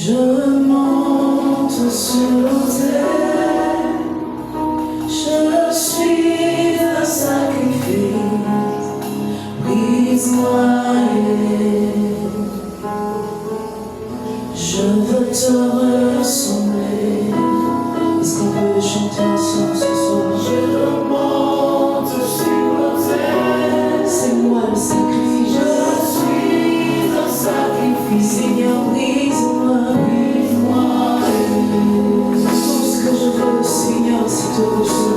Je monte sur l'autel, je suis un sacrifice, brise-moi je veux te ressembler. Est-ce qu'on peut chanter ensemble ce soir? Je monte sur l'autel, c'est moi le sacrifice, je suis un sacrifice, Seigneur, brise-moi. Tout ce que je veux, Seigneur, c'est te ressembler.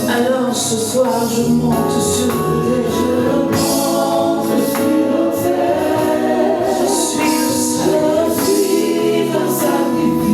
Alors ce soir, je monte sur l'autel, je monte sur l'autel, je suis un sacrifice.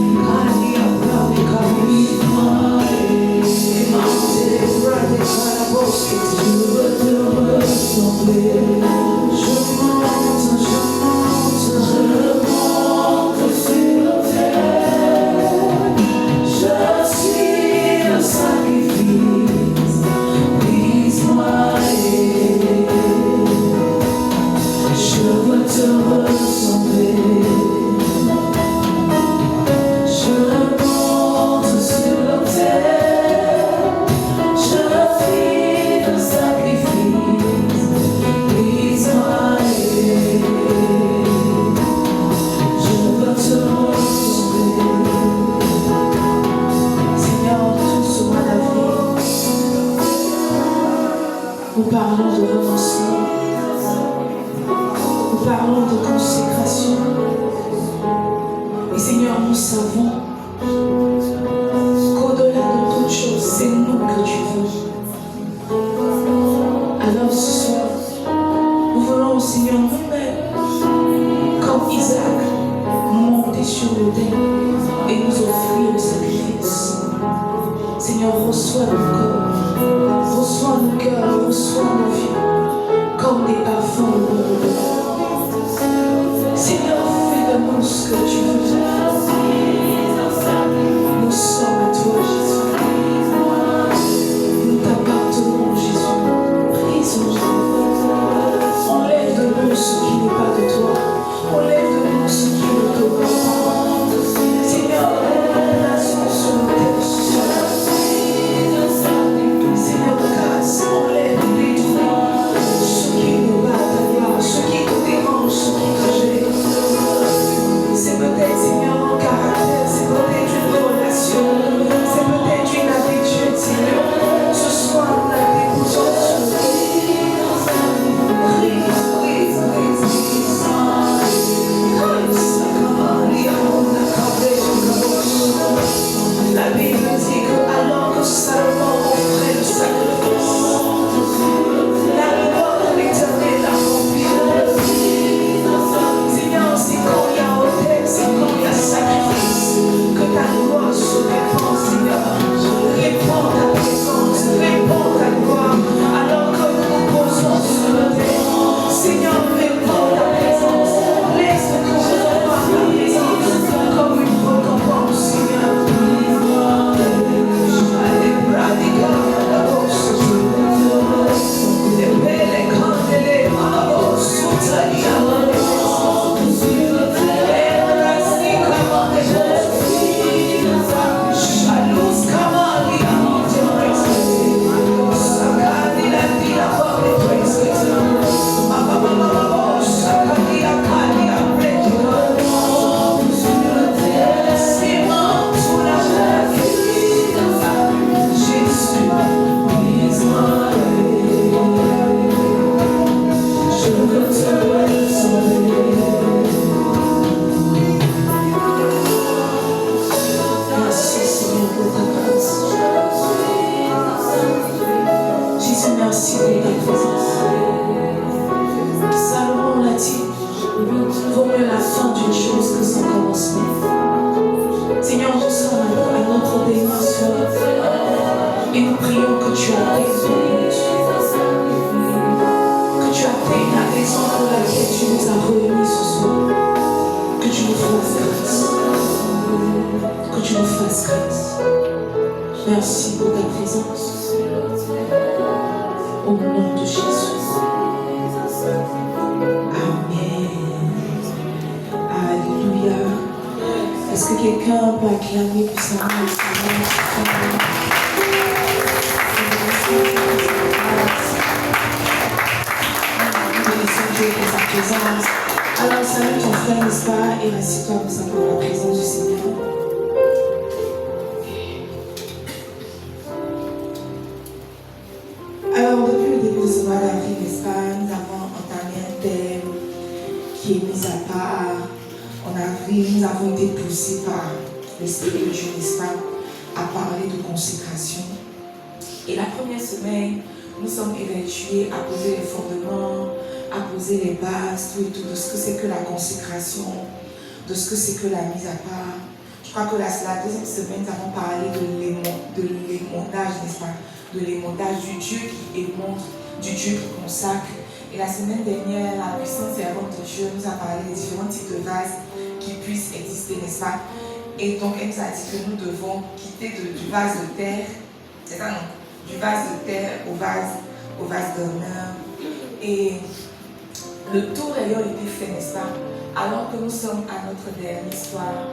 Nous parlons de renoncement, nous parlons de consécration. Et Seigneur, nous savons qu'au-delà de toute chose, c'est nous que tu veux. Alors ce soir, nous voulons, Seigneur, nous-mêmes, comme Isaac, monter sur l'autel et nous offrir le sacrifice. Seigneur, reçois nos corps, reçois nos cœurs, reçois nos vies, comme des parfums. Seigneur, fais de nous ce que tu veux. Nous sommes à toi, Jésus. Nous t'appartenons, Jésus. Prise-nous. Enlève de nous ce qui n'est pas de toi. Enlève de nous ce qui ne te va pas. Seigneur, place-nous sur l'autel ce soir. Seigneur, grâce, enlève les douleurs, ce qui nous bat ta gloire, ce qui te dérange, ce qui te gêne. C'est peut-être, Seigneur, un caractère, c'est peut-être une relation, c'est peut-être une habitude, Seigneur. Ce soir, on a des boutons sur le brise. La Bible dit que alors que Salomon offrait le sacrifice, la gloire de l'Éternel a rempli le lieu. Seigneur, c'est quand il y a autel, c'est quand il y a sacrifice, que ta gloire se répand, Seigneur. Répands ta présence, répands ta gloire, alors que nous nous posons sur l'autel. Seigneur, répands ta présence, laisse que nous recevoir ta présence comme une récompense, Seigneur. Merci de ta présence. Salomon l'a dit, vaut mieux la fin d'une chose que son commencement. Seigneur, nous sommes à notre dernier soir et nous prions que tu appelles, la raison pour laquelle tu nous as réunis ce soir. Que tu nous fasses grâce. Que tu nous fasses grâce. Merci pour ta présence. Au nom de Jésus. Amen. Est-ce que quelqu'un peut acclamer puissamment le Seigneur? Dieu pour sa présence. Alors salue ton frère, n'est-ce pas, et assieds-toi pour ça pour la présence du Seigneur. Alors depuis le début de ce mois d'avril, n'est-ce pas, nous avons entamé un thème qui est mis à part. En avril, nous avons été poussés par l'Esprit de Dieu, n'est-ce pas, à parler de consécration. Et la première semaine, nous sommes évertués à poser les fondements, à poser les bases, tout et tout, de ce que c'est que la consécration, de ce que c'est que la mise à part. Je crois que la deuxième semaine, nous avons parlé de l'émondage, n'est-ce pas, de l'émondage du Dieu qui émonde, du Dieu qui consacre. Et la semaine dernière, la puissante servante de Dieu nous a parlé des différents types de vases qui puissent exister, n'est-ce pas? Et donc, elle nous a dit que nous devons quitter du vase de terre, c'est ça, non? Du vase de terre au vase d'honneur. Et le tour ayant été fait, n'est-ce pas? Alors que nous sommes à notre dernier soir,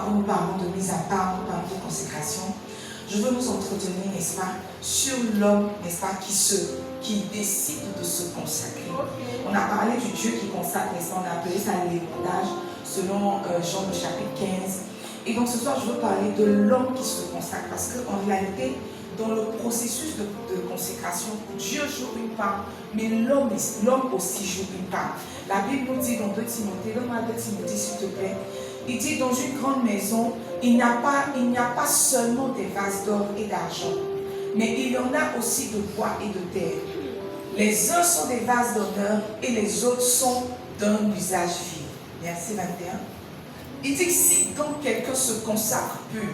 où nous parlons de mise à part, nous parlons de consécration, je veux nous entretenir, n'est-ce pas, sur l'homme, n'est-ce pas, qui décide de se consacrer. On a parlé du Dieu qui consacre, n'est-ce pas? On a appelé ça l'émondage, selon Jean le chapitre 15. Et donc ce soir, je veux parler de l'homme qui se consacre, parce qu'en réalité, dans le processus de consécration, Dieu joue une part, mais l'homme aussi joue une part. La Bible nous dit dans 2 Timothée, donne-moi 2 Timothée s'il te plaît, il dit dans une grande maison, il n'y a pas seulement des vases d'or et d'argent, mais il y en a aussi de bois et de terre. Les uns sont des vases d'honneur et les autres sont d'un usage vil. Verset 21. Il dit que si donc quelqu'un se consacre pur,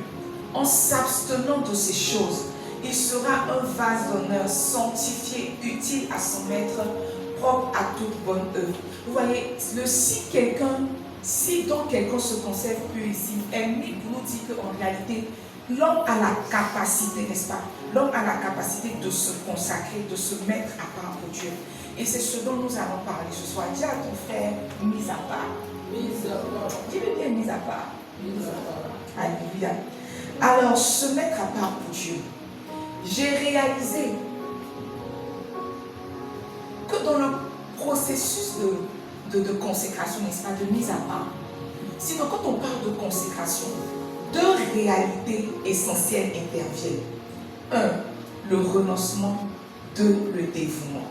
en s'abstenant de ces choses, il sera un vase d'honneur sanctifié, utile à son maître, propre à toute bonne œuvre. Vous voyez, si donc quelqu'un se conserve pur ici, Amy nous dit qu'en réalité, l'homme a la capacité, n'est-ce pas? L'homme a la capacité de se consacrer, de se mettre à part pour Dieu. Et c'est ce dont nous allons parler ce soir. Dis à ton frère, mise à part. Mise à part. Dis-le bien, mise à part. Mise à part. Alléluia. Alors, se mettre à part pour Dieu. J'ai réalisé que dans le processus de consécration, n'est-ce pas, de mise à part, sinon quand on parle de consécration, 2 réalités essentielles interviennent. 1, le renoncement, 2, le dévouement.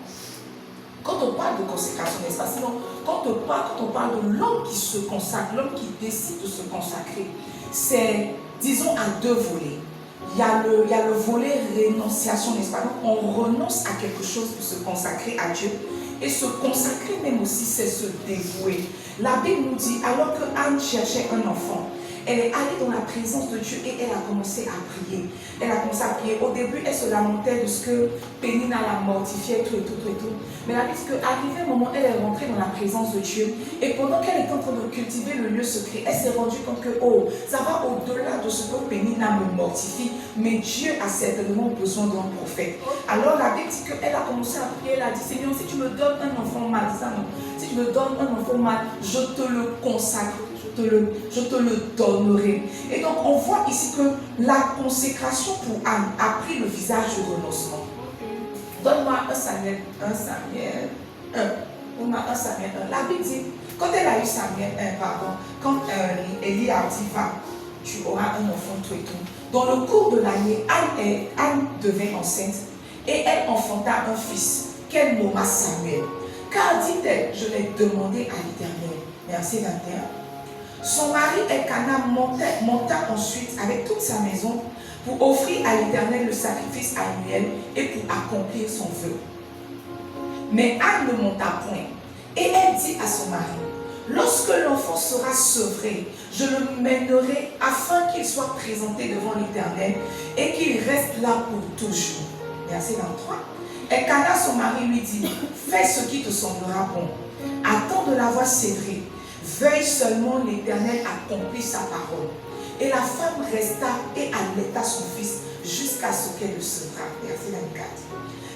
Quand on parle de consécration, n'est-ce pas, sinon quand on parle de l'homme qui se consacre, l'homme qui décide de se consacrer, c'est, disons, à 2 volets. Il y a le volet rénonciation, n'est-ce pas? Donc on renonce à quelque chose pour se consacrer à Dieu. Et se consacrer même aussi, c'est se dévouer. La Bible nous dit, alors que Anne cherchait un enfant, elle est allée dans la présence de Dieu et elle a commencé à prier. Elle a commencé à prier. Au début, elle se lamentait de ce que Pénina la mortifiait, tout. Mais la Bible dit qu'arrivé un moment, elle est rentrée dans la présence de Dieu. Et pendant qu'elle était en train de cultiver le lieu secret, elle s'est rendue compte que, ça va au-delà de ce que Pénina me mortifie. Mais Dieu a certainement besoin d'un prophète. Alors la Bible dit qu'elle a commencé à prier. Elle a dit, Seigneur, si tu me donnes un enfant mal, si tu me donnes un enfant mal, je te le consacre. Je te le donnerai. Et donc on voit ici que la consécration pour Anne a pris le visage du renoncement. Donne-moi 1 Samuel 1. Donne-moi 1 Samuel 1. La Bible dit, quand elle a eu Samuel 1, quand Élie a dit, va, tu auras un enfant, tout et tout. Dans le cours de l'année, Anne devint enceinte et elle enfanta un fils qu'elle nomma Samuel. Car dit-elle, je l'ai demandé à l'Éternel. Verset 21. Son mari Elkana monta ensuite avec toute sa maison pour offrir à l'Éternel le sacrifice annuel et pour accomplir son vœu. Mais Anne ne monta point. Et elle dit à son mari, lorsque l'enfant sera sevré, je le mènerai afin qu'il soit présenté devant l'Éternel et qu'il reste là pour toujours. Verset 23. Elkana, son mari, lui dit, fais ce qui te semblera bon. Attends de l'avoir sévré. Veuille seulement l'Éternel accomplir sa parole. Et la femme resta et allaita son fils jusqu'à ce qu'elle le sevra. Verset 24.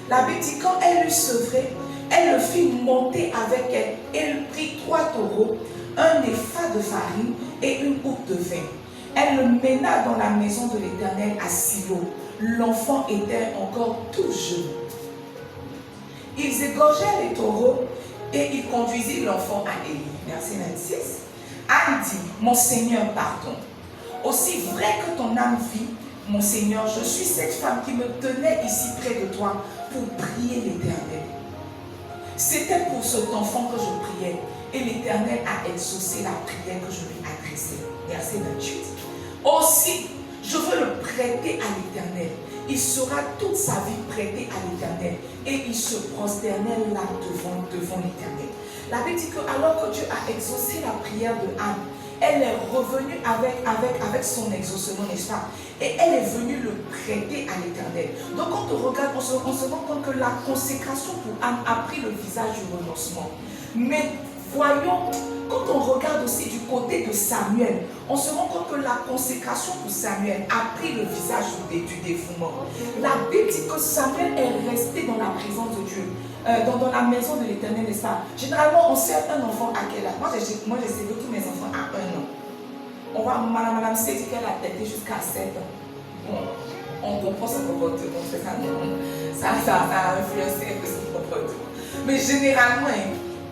La Bible dit, quand elle l'eut sevré, elle le fit monter avec elle. Elle prit 3 taureaux, un épha de farine et une coupe de vin. Elle le mena dans la maison de l'Éternel à Silo. L'enfant était encore tout jeune. Ils égorgèrent les taureaux et ils conduisirent l'enfant à Élie. Verset 26. Anne dit, mon Seigneur, pardon. Aussi vrai que ton âme vit, mon Seigneur, je suis cette femme qui me tenait ici près de toi pour prier l'Éternel. C'était pour cet enfant que je priais et l'Éternel a exaucé la prière que je lui adressais. Verset 28. Aussi, je veux le prêter à l'Éternel. Il sera toute sa vie prêté à l'Éternel et il se prosternait là devant l'Éternel. La Bible dit que alors que Dieu a exaucé la prière de Anne, elle est revenue avec son exaucement, n'est-ce pas? Et elle est venue le prêter à l'Éternel. Donc quand on regarde, on se rend compte que la consécration pour Anne a pris le visage du renoncement. Mais voyons, quand on regarde aussi du côté de Samuel, on se rend compte que la consécration pour Samuel a pris le visage du dévouement. La Bible dit que Samuel est resté dans la présence de Dieu, dans la maison de l'Éternel, n'est-ce pas? Généralement, on sert un enfant à quel âge? Moi, j'ai servi tous mes enfants à 1 an. On va, Madame C dit qu'elle a têté jusqu'à 7 ans. Bon, on comprend ce comportement, c'est ça, non? Ça a influencé un peu ce comportement. Mais généralement,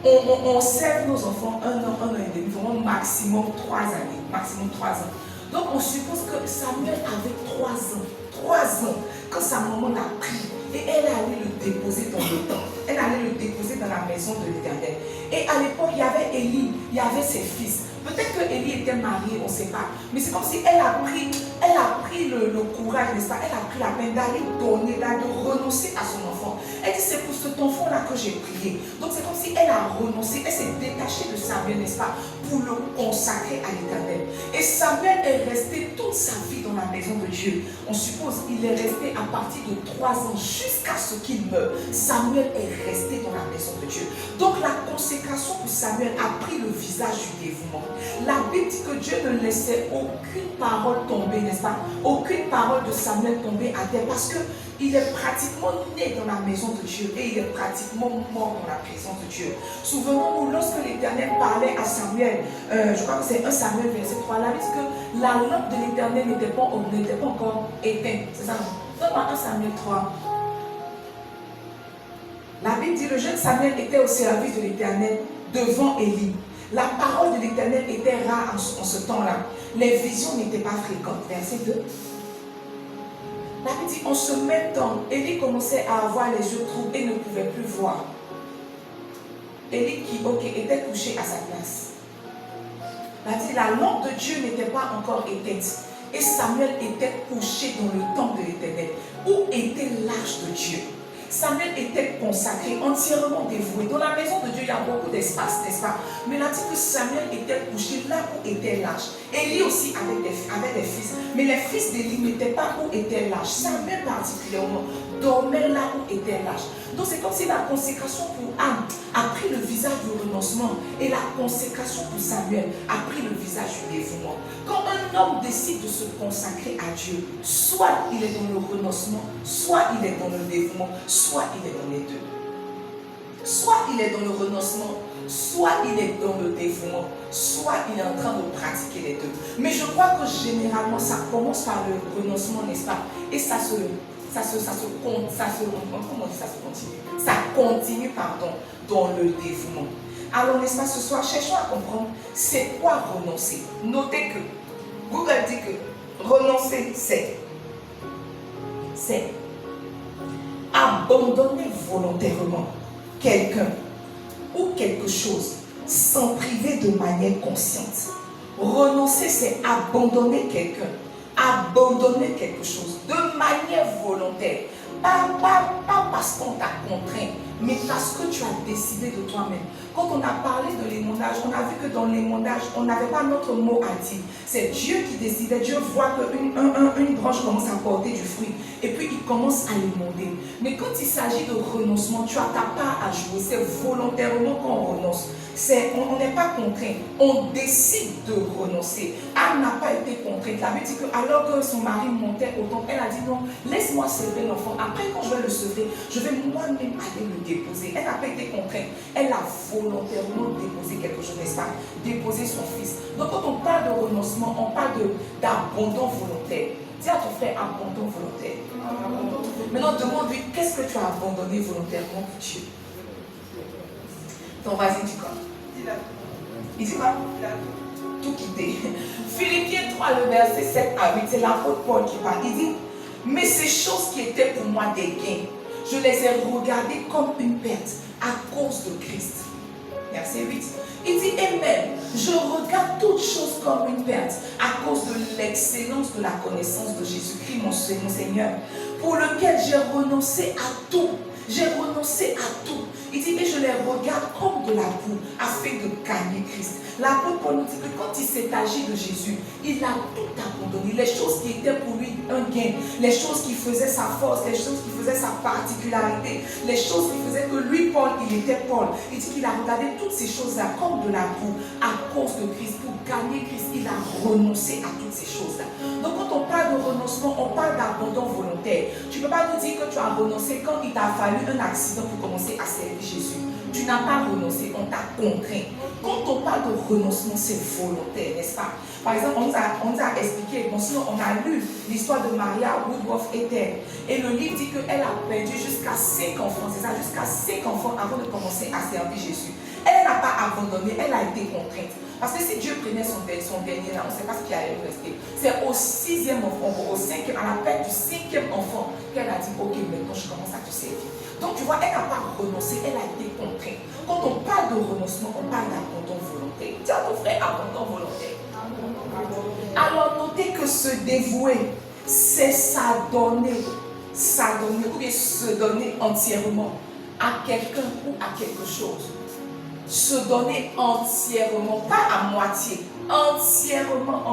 on sert nos enfants 1 an, 1 an et demi, vraiment maximum 3 années, maximum 3 ans. Donc on suppose que Samuel avait 3 ans, 3 ans, quand sa maman l'a pris et elle allait le déposer dans le temple. Elle allait le déposer dans la maison de l'Éternel. Et à l'époque, il y avait Élie, il y avait ses fils. Peut-être que Élie était mariée, on ne sait pas. Mais c'est comme si elle a pris le courage, n'est-ce pas? Elle a pris la peine d'aller donner, de renoncer à son enfant. Elle dit, c'est pour cet enfant-là que j'ai prié. Donc c'est comme si elle a renoncé, elle s'est détachée de Samuel, n'est-ce pas? Pour le consacrer à l'Éternel. Et Samuel est resté toute sa vie dans la maison de Dieu. On suppose qu'il est resté à partir de 3 ans jusqu'à ce qu'il meure. Samuel est resté dans la maison de Dieu. Donc la consécration pour Samuel a pris le visage du dévouement. La Bible dit que Dieu ne laissait aucune parole tomber, n'est-ce pas? Aucune parole de Samuel tomber à terre parce qu'il est pratiquement né dans la maison de Dieu et il est pratiquement mort dans la présence de Dieu. Souvenons-nous, lorsque l'Éternel parlait à Samuel, je crois que c'est 1 Samuel verset 3, là, il dit que la lampe de l'Éternel n'était pas encore éteinte. C'est ça, non? Donne-moi 1 Samuel 3. La Bible dit, le jeune Samuel était au service de l'Éternel devant Élie. La parole de l'Éternel était rare en ce temps-là. Les visions n'étaient pas fréquentes. Verset 2. La Bible dit, en ce même temps, Élie commençait à avoir les yeux troubles et ne pouvait plus voir. Élie qui était couché à sa place. La Bible dit, la lampe de Dieu n'était pas encore éteinte. Et Samuel était couché dans le temple de l'Éternel, où était l'arche de Dieu. Samuel était consacré, entièrement dévoué. Dans la maison de Dieu, il y a beaucoup d'espace, n'est-ce pas? Mais là, dit que Samuel était couché là où était l'arche. Élie aussi avait des fils. Mais les fils d'Élie n'étaient pas où était l'arche. Samuel particulièrement dormait là où était l'arche. Donc c'est comme si la consécration pour Anne a pris le visage du renoncement et la consécration pour Samuel a pris le visage du dévouement. Quand un homme décide de se consacrer à Dieu, soit il est dans le renoncement, soit il est dans le dévouement, soit il est dans les deux. Soit il est dans le renoncement, soit il est dans le dévouement, soit il est en train de pratiquer les deux. Mais je crois que généralement ça commence par le renoncement, n'est-ce pas? Et ça continue dans le dévouement. Alors, n'est-ce pas, ce soir, cherchons à comprendre c'est quoi renoncer. Notez que Google dit que renoncer, c'est abandonner volontairement quelqu'un ou quelque chose sans priver de manière consciente. Renoncer, c'est abandonner quelqu'un, abandonner quelque chose de manière volontaire. Pas parce qu'on t'a contraint, mais parce que tu as décidé de toi-même. Quand on a parlé de l'émondage, on a vu que dans l'émondage, on n'avait pas notre mot à dire. C'est Dieu qui décidait. Dieu voit qu'une branche commence à porter du fruit et puis il commence à l'émonder. Mais quand il s'agit de renoncement, tu as ta part à jouer. C'est volontairement qu'on renonce. On n'est pas contraint, on décide de renoncer. Anne n'a pas été contrainte. La Bible dit que alors que son mari montait au temple, elle a dit non, laisse-moi sevrer l'enfant. Après, quand je vais le sevrer, je vais moi-même aller le déposer. Elle n'a pas été contrainte. Elle a volontairement déposé quelque chose, n'est-ce pas? Déposer son fils. Donc quand on parle de renoncement, on parle d'abandon volontaire. Dis à ton frère, abandon volontaire. Maintenant, demande-lui, qu'est-ce que tu as abandonné volontairement pour Dieu? Ton voisin dit quoi? Il dit quoi? Tout quitter. Philippiens 3, le verset 7 à 8, c'est l'apôtre Paul qui parle. Il dit, mais ces choses qui étaient pour moi des gains, je les ai regardées comme une perte à cause de Christ. Verset 8. Il dit, et même, je regarde toutes choses comme une perte à cause de l'excellence de la connaissance de Jésus-Christ, mon Seigneur, pour lequel j'ai renoncé à tout. J'ai renoncé à tout. Il dit, et je les regarde comme de la boue, afin de gagner Christ. L'apôtre Paul nous dit que quand il s'est agi de Jésus, il a tout abandonné. Les choses qui étaient pour lui un gain, les choses qui faisaient sa force, les choses qui faisaient sa particularité, les choses qui faisaient que lui, Paul, il était Paul. Il dit qu'il a regardé toutes ces choses-là comme de la boue à cause de Christ. Pour gagner Christ, il a renoncé à toutes ces choses-là. Donc quand on parle de renoncement, on parle d'abandon volontaire. Tu ne peux pas nous dire que tu as renoncé quand il t'a fallu un accident pour commencer à servir Jésus. Tu n'as pas renoncé, on t'a contraint. Quand on parle de renoncement, c'est volontaire, n'est-ce pas? Par exemple, on nous a expliqué, bon, sinon on a lu l'histoire de Maria Woodworth Etter. Et le livre dit qu'elle a perdu jusqu'à 5 enfants, c'est ça, jusqu'à 5 enfants avant de commencer à servir Jésus. Elle n'a pas abandonné, elle a été contrainte. Parce que si Dieu prenait son dernier là, on ne sait pas ce qui allait rester. C'est au 6e enfant, au 5e, à la perte du 5e enfant, qu'elle a dit, ok, maintenant je commence à te servir. Donc tu vois, elle n'a pas renoncé, elle a été contrainte. Quand on parle de renoncement, on parle d'abandon volontaire. Dis à ton frère, abandon volontaire. Alors notez que se dévouer, c'est s'adonner, ou bien se donner entièrement à quelqu'un ou à quelque chose. Se donner entièrement, pas à moitié, entièrement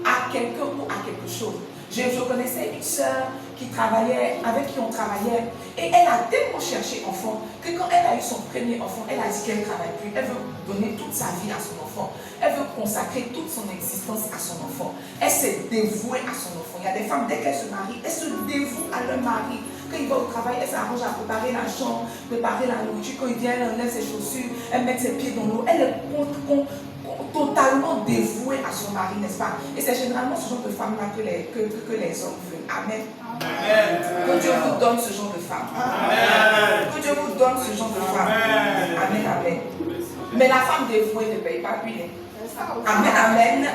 à quelqu'un ou à quelque chose. Je connaissais une soeur avec qui on travaillait, et elle a tellement cherché enfant que quand elle a eu son premier enfant, elle a dit qu'elle ne travaille plus. Elle veut donner toute sa vie à son enfant. Elle veut consacrer toute son existence à son enfant. Elle s'est dévouée à son enfant. Il y a des femmes, dès qu'elles se marient, elles se dévouent à leur mari. Quand il va au travail, elle s'arrange à préparer la chambre, préparer la nourriture. Quand il vient, elle enlève ses chaussures, elle met ses pieds dans l'eau. Elle est totalement dévouée à son mari, n'est-ce pas? Et c'est généralement ce genre de femme-là que les hommes veulent. Amen. Amen. Que Dieu vous donne ce genre de femme. Amen. Que Dieu vous donne ce genre de femme. Amen, amen. Mais la femme dévouée ne paye pas lui. Amen, amen.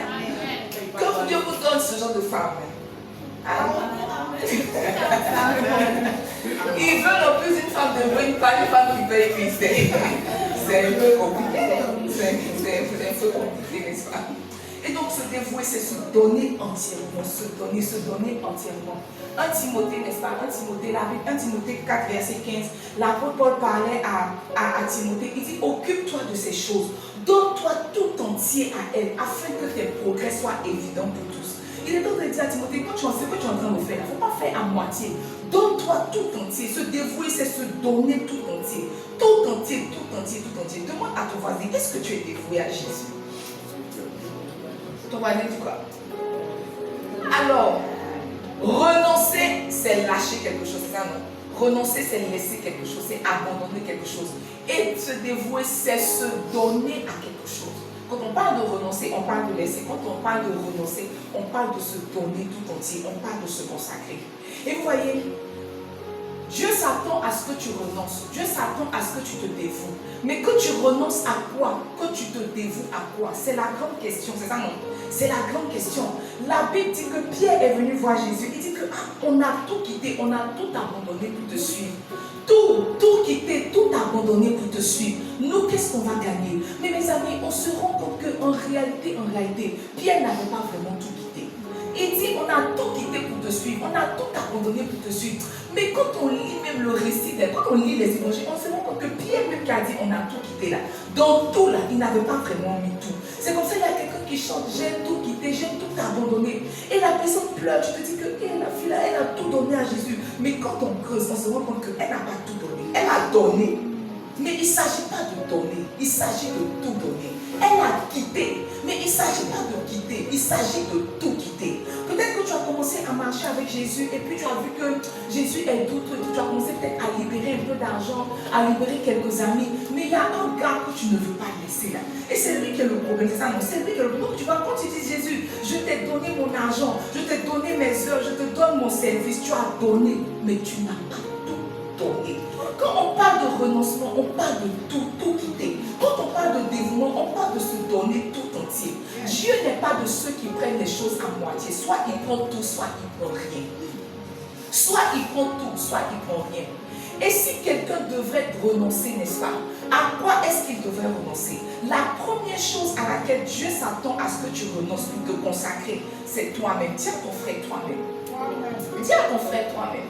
Que Dieu vous donne ce genre de femme. Ils veulent en plus une femme dévouée, pas une femme qui paye lui. C'est un peu compliqué. C'est un peu compliqué, n'est-ce pas? Et donc se dévouer, c'est se donner entièrement, se donner entièrement. 1 Timothée, n'est-ce pas? 1 Timothée 4, verset 15, l'apôtre Paul parlait à Timothée, il dit, occupe-toi de ces choses, donne-toi tout entier à elle, afin que tes progrès soient évidents pour tous. Il est en train de dire à Timothée, quand tu en sais ce que tu es en train de faire, il ne faut pas faire à moitié. Donne-toi tout entier. Se dévouer, c'est se donner tout entier. Tout entier. Demande à ton voisin, est-ce que tu es dévoué à Jésus? Ton voisin dit quoi? Alors, renoncer, c'est lâcher quelque chose, c'est ça, non? Renoncer, c'est laisser quelque chose, c'est abandonner quelque chose. Et se dévouer, c'est se donner à quelque chose. Quand on parle de renoncer, on parle de laisser. Quand on parle de renoncer, on parle de se donner tout entier. On parle de se consacrer. Et vous voyez, Dieu s'attend à ce que tu renonces. Dieu s'attend à ce que tu te dévoues. Mais que tu renonces à quoi? Que tu te dévoues à quoi? C'est la grande question, c'est ça, non? C'est la grande question. La Bible dit que Pierre est venu voir Jésus. Il dit que on a tout quitté, on a tout abandonné pour te suivre. Tout quitter, tout abandonner pour te suivre. Nous, qu'est-ce qu'on va gagner? Mais mes amis, on se rend compte qu'en réalité, Pierre n'avait pas vraiment tout quitté. Il dit, on a tout quitté pour te suivre, on a tout abandonné pour te suivre. Mais quand on lit même le récit, quand on lit les évangiles, on se rend compte que Pierre même qui a dit, on a tout quitté là. Dans tout là, il n'avait pas vraiment mis tout. C'est comme ça qu'il y a quelqu'un qui chante, j'ai tout quitté, j'ai tout abandonné. Et la personne pleure, tu te dis que la fille là, elle a tout donné à Jésus. Mais quand on creuse, on se rend compte qu'elle n'a pas tout donné. Elle a donné. Mais il ne s'agit pas de donner, il s'agit de tout donner. Elle a quitté, mais il ne s'agit pas de quitter, il s'agit de tout quitter. Peut-être que tu as commencé à marcher avec Jésus et puis tu as vu que Jésus est d'autres, tu as commencé peut-être à libérer un peu d'argent, à libérer quelques amis, mais il y a un gars que tu ne veux pas laisser là. Et c'est lui qui est le problème, c'est ça, non? C'est lui qui est le problème. Donc tu vois, quand tu dis Jésus, je t'ai donné mon argent, je t'ai donné mes heures, je te donne mon service, tu as donné, mais tu n'as pas tout donné. Quand on parle de renoncement, on parle de tout quitter. Quand on parle de dévouement, on parle de se donner tout entier. Dieu n'est pas de ceux qui prennent les choses à moitié. Soit il prend tout, soit il prend rien. Soit il prend tout, soit il prend rien. Et si quelqu'un devrait renoncer, n'est-ce pas? À quoi est-ce qu'il devrait renoncer? La première chose à laquelle Dieu s'attend à ce que tu renonces pour te consacrer, c'est toi-même. Dis à ton frère toi-même. Dis à ton frère toi-même.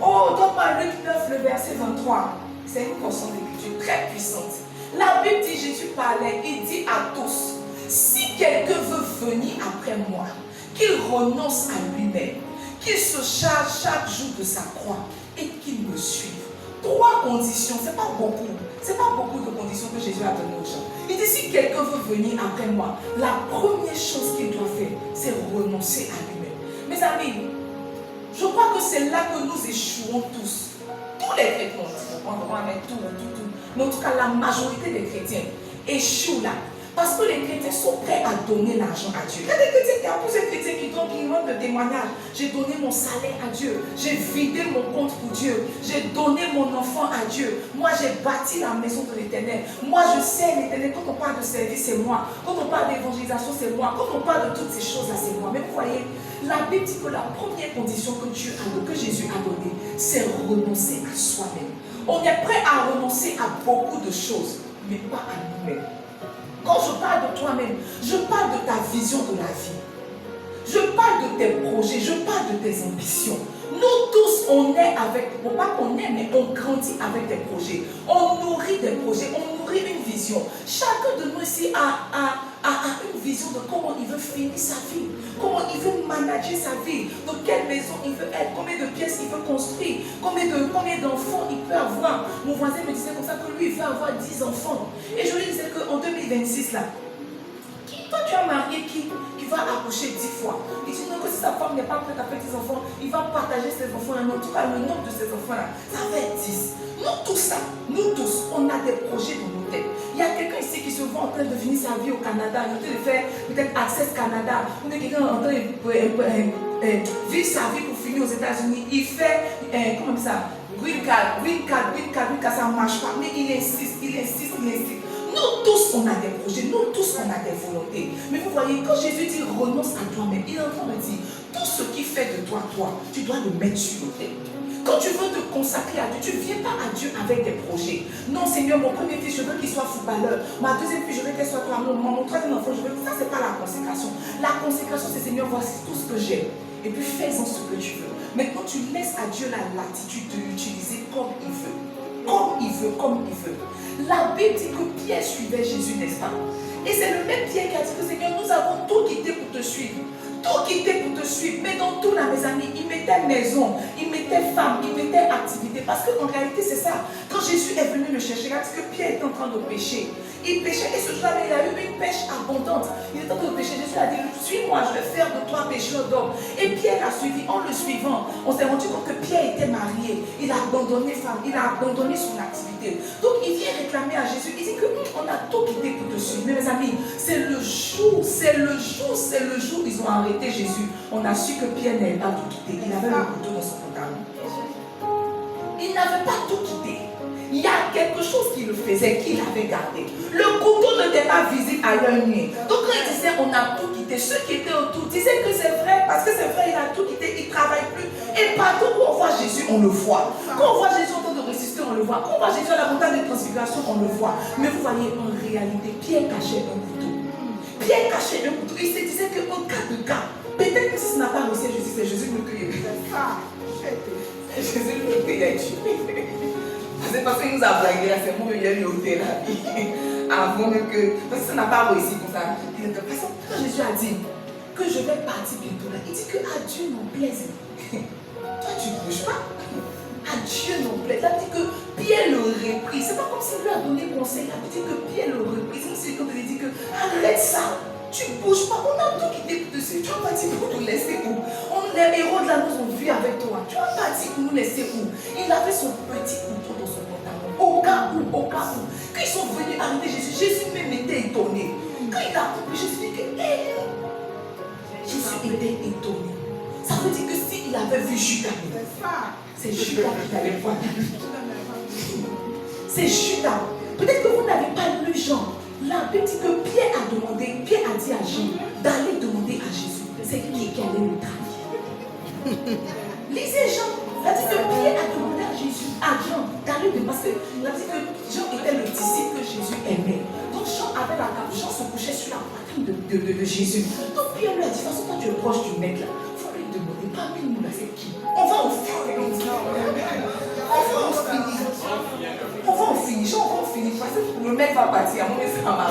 Oh, dans Luc 9, le verset 23, c'est une portion d'écriture très puissante. La Bible dit, Jésus parlait, il dit à tous, si quelqu'un veut venir après moi, qu'il renonce à lui-même, qu'il se charge chaque jour de sa croix et qu'il me suive. 3 conditions, c'est pas beaucoup de conditions que Jésus a données aux gens. Il dit, si quelqu'un veut venir après moi, la première chose qu'il doit faire, c'est renoncer à lui-même. Mes amis, je crois que c'est là que nous échouons tous. Tous les chrétiens, on va mettre tout. Mais en tout cas, la majorité des chrétiens échouent là. Parce que les chrétiens sont prêts à donner l'argent à Dieu. Il y a des chrétiens, il y a plusieurs chrétiens qui demandent de témoignages. J'ai donné mon salaire à Dieu. J'ai vidé mon compte pour Dieu. J'ai donné mon enfant à Dieu. Moi, j'ai bâti la maison de l'Éternel. Moi, je sais l'Éternel. Quand on parle de service, c'est moi. Quand on parle d'évangélisation, c'est moi. Quand on parle de toutes ces choses-là, c'est moi. Mais vous voyez, la Bible dit que la première condition que Jésus a donnée, c'est renoncer à soi-même. On est prêt à renoncer à beaucoup de choses, mais pas à nous-mêmes. Quand je parle de toi-même, je parle de ta vision de la vie. Je parle de tes projets, je parle de tes ambitions. Nous tous, on est avec, bon, pas qu'on est, mais on grandit avec des projets. On nourrit des projets, on nourrit une vision. Chacun de nous ici a une vision de comment il veut finir sa vie, comment il veut manager sa vie, dans quelle maison il veut être, combien de pièces il veut construire, combien d'enfants il peut avoir. Mon voisin me disait comme ça que lui, il veut avoir 10 enfants. Et je lui disais qu'en 2026, là, toi tu as marié qui va accoucher 10 fois. Il dit non, que si sa femme n'est pas prête à faire 10 enfants, il va partager ses enfants. En tout cas, le nombre de ses enfants-là, ça va être 10. Nous tous, on a des projets dans nos têtes. Il y a quelqu'un ici qui se voit en train de finir sa vie au Canada, en train de faire peut-être Access Canada, ou quelqu'un en train de vivre sa vie pour finir aux États-Unis. Il fait, comment ça, green card, ça ne marche pas, mais il insiste. Nous tous, on a des projets, nous tous, on a des volontés. Mais vous voyez, quand Jésus dit renonce à toi-même, il est en train de dire, tout ce qui fait de toi, tu dois le mettre sur l'autel. Quand tu veux te consacrer à Dieu, tu ne viens pas à Dieu avec des projets. Non, Seigneur, mon premier fils, je veux qu'il soit footballeur. Ma deuxième fille, je veux qu'elle soit toi. Mon troisième enfant, je veux. Ça, ce n'est pas la consécration. La consécration, c'est Seigneur, voici tout ce que j'ai. Et puis fais-en ce que tu veux. Maintenant, tu laisses à Dieu la latitude de l'utiliser comme il veut. Comme il veut. La Bible dit que Pierre suivait Jésus, n'est-ce pas? Et c'est le même Pierre qui a dit que Seigneur, nous avons tout quitté pour te suivre. Tout quitté pour te suivre. Mais dans tout là, mes amis, il mettait maison, il mettait femme, il mettait activité. Parce qu'en réalité, c'est ça. Quand Jésus est venu le chercher, là, parce que Pierre était en train de pêcher. Il pêchait et ce jour-là, il a eu une pêche abondante. Il était en train de pêcher. Jésus a dit, suis-moi, je vais faire de toi pêcheur d'hommes. Et Pierre l'a suivi. En le suivant, on s'est rendu compte que Pierre était marié. Il a abandonné femme, il a abandonné son activité. Donc il vient réclamer à Jésus. Il dit que on a tout quitté pour te suivre. Mais mes amis, c'est le jour où ils ont arrêté Jésus. On a su que Pierre n'avait pas tout quitté. Il avait le couteau dans son pantalon. Il n'avait pas tout quitté. Il y a quelque chose qui le faisait, qu'il avait gardé. Le couteau n'était pas visible à l'œil nu. Donc quand il disait on a tout quitté, ceux qui étaient autour disaient que c'est vrai, parce que c'est vrai, il a tout quitté, il ne travaille plus. Et partout où on voit Jésus, on le voit. Quand on voit Jésus en train de résister, on le voit. Quand on voit Jésus à la montagne de transfiguration, on le voit. Mais vous voyez, en réalité, Pierre cachait un couteau. Pierre cachait un couteau. Il se disait qu'en cas de cas, peut-être que si ça n'a pas réussi à Jésus, c'est Jésus le cueillir. Jésus le cueillir. C'est parce qu'il nous a blagué là, c'est moi qui ai eu au thérapie. Avant que. Parce que ça n'a pas réussi comme ça. De toute façon, quand Jésus a dit que je vais partir bientôt là, il dit que à Dieu n'en plaise. Toi, tu ne bouges pas. À Dieu n'en plaît. La dit que Pierre le reprit. C'est pas comme s'il lui a donné conseil. La dit que Pierre le reprit. C'est comme si quand il dit que arrête ça. Tu ne bouges pas. On a tout quitté dessus. Tu vas partir pour nous laisser où? Les héros de la nous ont vu avec toi. Tu vas partir pour nous laisser où? Il avait son petit couteau dans son pantalon. Au cas où. Quand ils sont venus arrêter Jésus, Jésus même était étonné. Quand il a compris, Jésus dit que Jésus était étonné. Ça veut dire que s'il avait vu Judas, c'est Judas qui l'avait voir. C'est Judas. Peut-être que vous n'avez pas lu Jean. La Bible dit que Pierre a dit à Jean d'aller demander à Jésus. C'est qui allait le trahir. Lisez Jean. La dit que Pierre a demandé à Jésus, à Jean, d'aller demander. Parce que la dit que Jean était le disciple que Jésus aimait. Donc Jean avait la cape. Jean se couchait sur la poitrine de Jésus. Donc Pierre lui a dit, de toute façon, toi tu es proche du mec là. Il faut lui demander, parmi nous là, c'est qui? On va au finir. Jean, on va finir. Parce que le mec va partir. À mon avis, ça va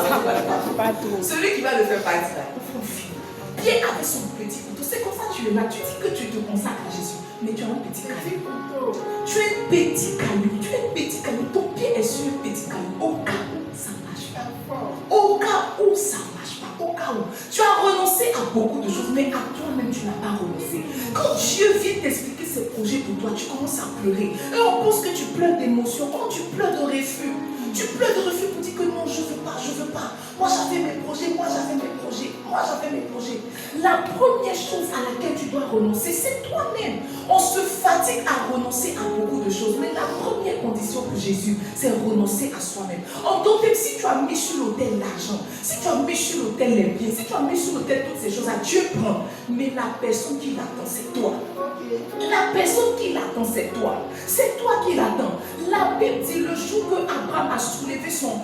celui qui va le faire partir là, il faut le finir. Pierre avait son petit couteau. C'est comme ça que tu es là. Tu dis que tu te consacres à Jésus. Mais tu as un petit caillou. Tu es un petit caillou. Ton pied est sur un petit caillou. Au cas où ça ne marche pas. Au cas où ça ne marche pas. Au cas où. Tu as renoncé à beaucoup de choses, mais à toi-même, tu n'as pas renoncé. Quand Dieu vient t'expliquer ses projets pour toi, tu commences à pleurer. Et on pense que tu pleures d'émotion. Quand tu pleures de refus, tu pleures de refus pour dire que non, je ne veux pas. Moi, j'avais mes projets. La première chose à laquelle tu dois renoncer, c'est toi-même. On se fatigue à renoncer à beaucoup de choses. Mais la première condition pour Jésus, c'est renoncer à soi-même. En d'autres termes, si tu as mis sur l'autel l'argent, si tu as mis sur l'autel les biens, si tu as mis sur l'autel toutes ces choses-là, Dieu prend. Mais la personne qui l'attend, c'est toi. La personne qui l'attend, c'est toi. C'est toi qui l'attends. La Bible dit le jour que Abraham a soulevé son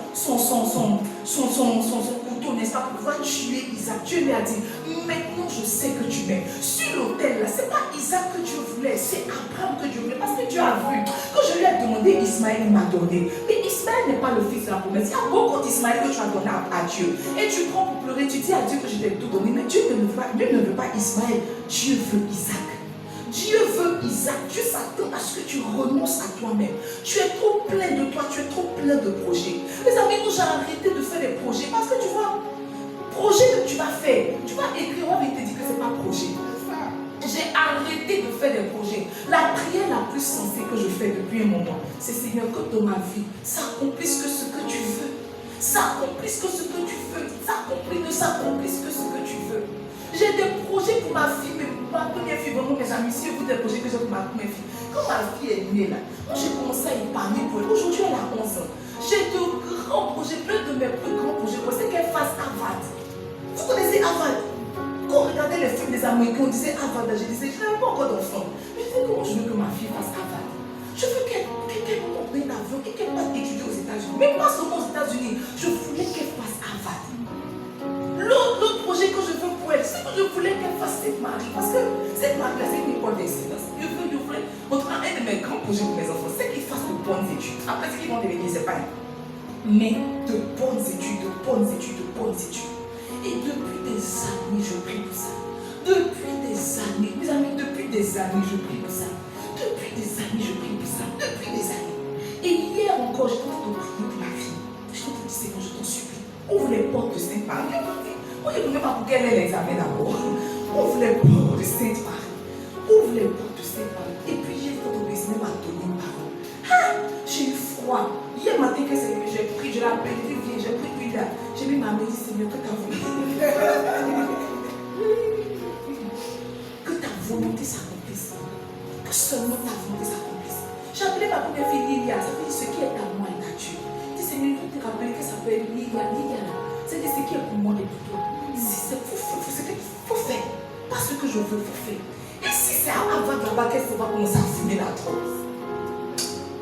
couteau, n'est-ce pas, pour pouvoir tuer Isaac, Dieu lui a dit, maintenant je sais que tu m'aimes. Sur l'autel là, c'est pas Isaac que Dieu voulait, c'est Abraham que Dieu voulait. Parce que Dieu a vu. Quand je lui ai demandé Ismaël, il m'a donné. Mais Ismaël n'est pas le fils de la promesse. Il y a beaucoup d'Ismaël que tu as donné à Dieu. Et tu prends pour pleurer, tu dis à Dieu que je t'ai tout donné. Mais Dieu ne veut pas Ismaël. Dieu veut Isaac. Dieu veut Isaac. Dieu s'attend à ce que tu renonces à toi-même. Tu es trop plein de toi, tu es trop plein de projets. Les amis, nous j'ai arrêté de faire des projets parce que tu vois, projet que tu vas faire, tu vas écrire, on va te dire que ce n'est pas projet. J'ai arrêté de faire des projets. La prière la plus sensée que je fais depuis un moment, c'est Seigneur, que dans ma vie, ça accomplisse que ce que tu veux. Ça accomplisse que ce que tu veux. Ça accomplisse que ce que tu veux. J'ai des projets pour ma fille, mais ma première fille, vraiment mes amis, si vous des projets que j'ai pour ma première fille. Quand ma fille est née là, moi j'ai commencé à épargner pour elle. Aujourd'hui elle a 11 ans. J'ai de grands projets, plein de mes plus grands projets, c'est qu'elle fasse Harvard. Vous connaissez Harvard? Quand on regardait les films des Américains, on disait Harvard, je disais, je n'avais pas encore d'enfant. Je disais, comment je veux que ma fille fasse Harvard? Je veux qu'elle monte un avion, qu'elle passe étudier aux États-Unis. Mais pas seulement aux États-Unis, je voulais qu'elle fasse Harvard. L'autre projet que je veux pour elle, c'est que je voulais qu'elle fasse cette Marie. Parce que cette Marie, c'est une école d'excellence. Je voulais. En tout cas, un de mes grands projets pour mes enfants, c'est qu'ils fassent de bonnes études. Après, ce qu'ils vont devenir, c'est pas un. Mais de bonnes études. Et depuis des années, je prie pour ça. Depuis des années, mes amis, je prie pour ça. Depuis des années. Et hier encore, je t'ai prié pour ma fille. Je t'ai dit, Seigneur, je t'en supplie. Ouvre les portes de Sainte-Marie. On ne voulait pas pour qu'elle ait l'examen d'abord. Ouvre les portes de Sainte-Marie. Et puis j'ai fait obéir, même à donner une parole. J'ai eu froid. Hier matin, que c'est que j'ai pris, je l'ai appelé, j'ai pris lui là. J'ai mis ma main, dit Seigneur, que ta volonté s'accomplisse. Que seulement ta volonté s'accomplisse. J'ai appelé ma première fille Lilia. Ça veut dire ce qui est à moi est à Dieu. Je dis Seigneur, il faut te rappeler que ça peut être Lilia. C'est ce qui est pour moi et pour toi. Si c'est ce qu'il faut faire. Pas ce que je veux faire. Et si c'est avant là-bas qu'est-ce qu'on va commencer à fumer la drogue.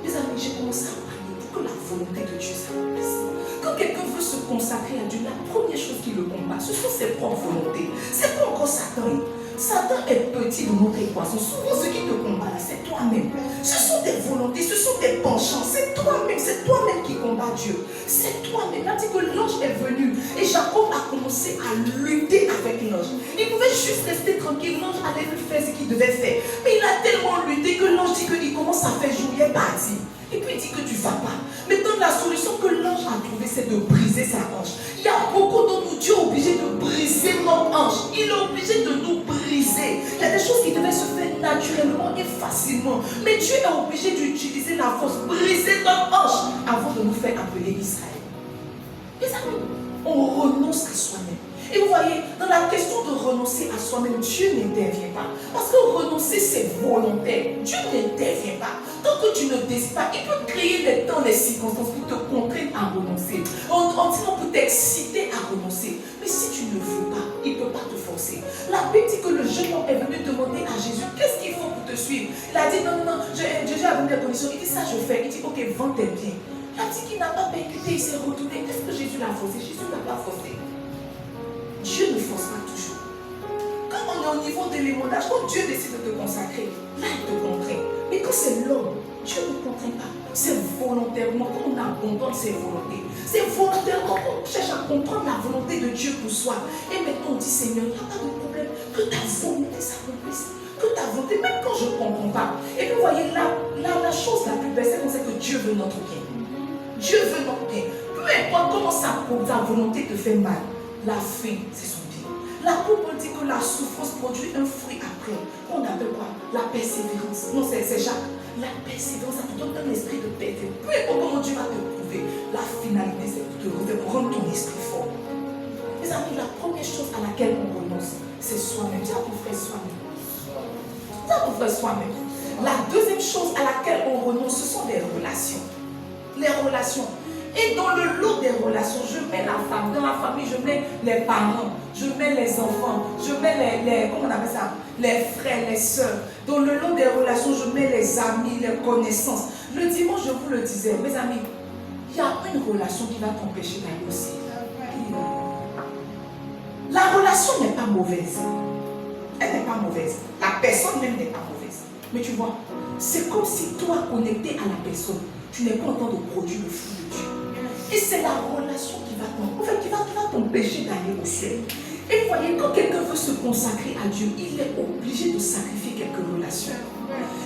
Les amis, j'ai commencé à prier pour que la volonté de Dieu s'accomplisse. Quand quelqu'un veut se consacrer à Dieu, la première chose qui le combat, ce sont ses propres volontés. C'est pas encore Satan. Satan est petit dans notre équation. Souvent, ce qui te combat, c'est toi-même. Ce sont tes volontés, ce sont tes penchants. C'est toi-même qui combat Dieu. C'est toi-même. Il a dit que l'ange est venu et Jacob a commencé à lutter avec l'ange. Il pouvait juste rester tranquille, l'ange allait lui faire ce qu'il devait faire. Mais il a tellement lutté que l'ange dit qu'il commence à faire jour, il est parti. Et puis il dit que tu ne vas pas. Maintenant la solution que l'ange a trouvée, c'est de briser sa hanche. Il y a beaucoup d'entre nous, Dieu est obligé de briser notre hanche. Il est obligé de nous briser. Il y a des choses qui devaient se faire naturellement et facilement. Mais Dieu est obligé d'utiliser la force, briser notre hanche avant de nous faire appeler Israël. Les amis, on renonce à soi-même. Et vous voyez, dans la question de renoncer à soi-même, Dieu n'intervient pas. Parce que renoncer, c'est volontaire. Dieu n'intervient pas. Tant que tu ne décides pas, il peut créer des temps, des circonstances pour te contraindre à renoncer. On peut t'exciter à renoncer. Mais si tu ne veux pas, il ne peut pas te forcer. La Bible dit que le jeune homme est venu demander à Jésus, qu'est-ce qu'il faut pour te suivre? Il a dit, non, Jésus a donné des conditions. Il dit, ça je fais. Il dit, ok, vends tes biens. Il a dit qu'il n'a pas percuté, il s'est retourné. Est-ce que Jésus l'a forcé? Jésus n'a pas forcé. Dieu ne force pas toujours. Quand on est au niveau de l'émondage, quand Dieu décide de te consacrer, là il te contraint. Mais quand c'est l'homme, Dieu ne contraint pas. C'est volontairement, quand on abandonne ses volontés. C'est volontairement qu'on cherche à comprendre la volonté de Dieu pour soi. Et maintenant on dit, Seigneur, il n'y a pas de problème. Que ta volonté s'accomplisse. Que ta volonté, même quand je ne comprends pas. Et puis vous voyez, la chose la plus belle, c'est qu'on sait que Dieu veut notre bien. Dieu veut notre bien. Peu importe comment ta volonté te fait mal. La fin, c'est son bien. La Bible dit que la souffrance produit un fruit après. On appelle quoi? La persévérance. Non, c'est Jacques. La persévérance, ça te donne un esprit de persévérance. Peu importe comment Dieu va te prouver, la finalité, c'est de rendre ton esprit fort. Mes amis, la première chose à laquelle on renonce, c'est soi-même. Dis à ton frère soi-même. Dis à ton frère soi-même. La deuxième chose à laquelle on renonce, ce sont les relations. Les relations. Et dans le lot des relations, je mets la femme. Dans la famille, je mets les parents, je mets les enfants, je mets comment on appelle ça? Les frères, les soeurs. Dans le lot des relations, je mets les amis, les connaissances. Le dimanche, je vous le disais, mes amis, il y a une relation qui va t'empêcher d'aller au ciel. La relation n'est pas mauvaise. Elle n'est pas mauvaise. La personne même n'est pas mauvaise. Mais tu vois, c'est comme si toi, connecté à la personne, tu n'es pas en train de produire le fruit de Dieu. Et c'est la relation qui va t'empêcher d'aller au ciel. Et vous voyez, quand quelqu'un veut se consacrer à Dieu, il est obligé de sacrifier quelques relations.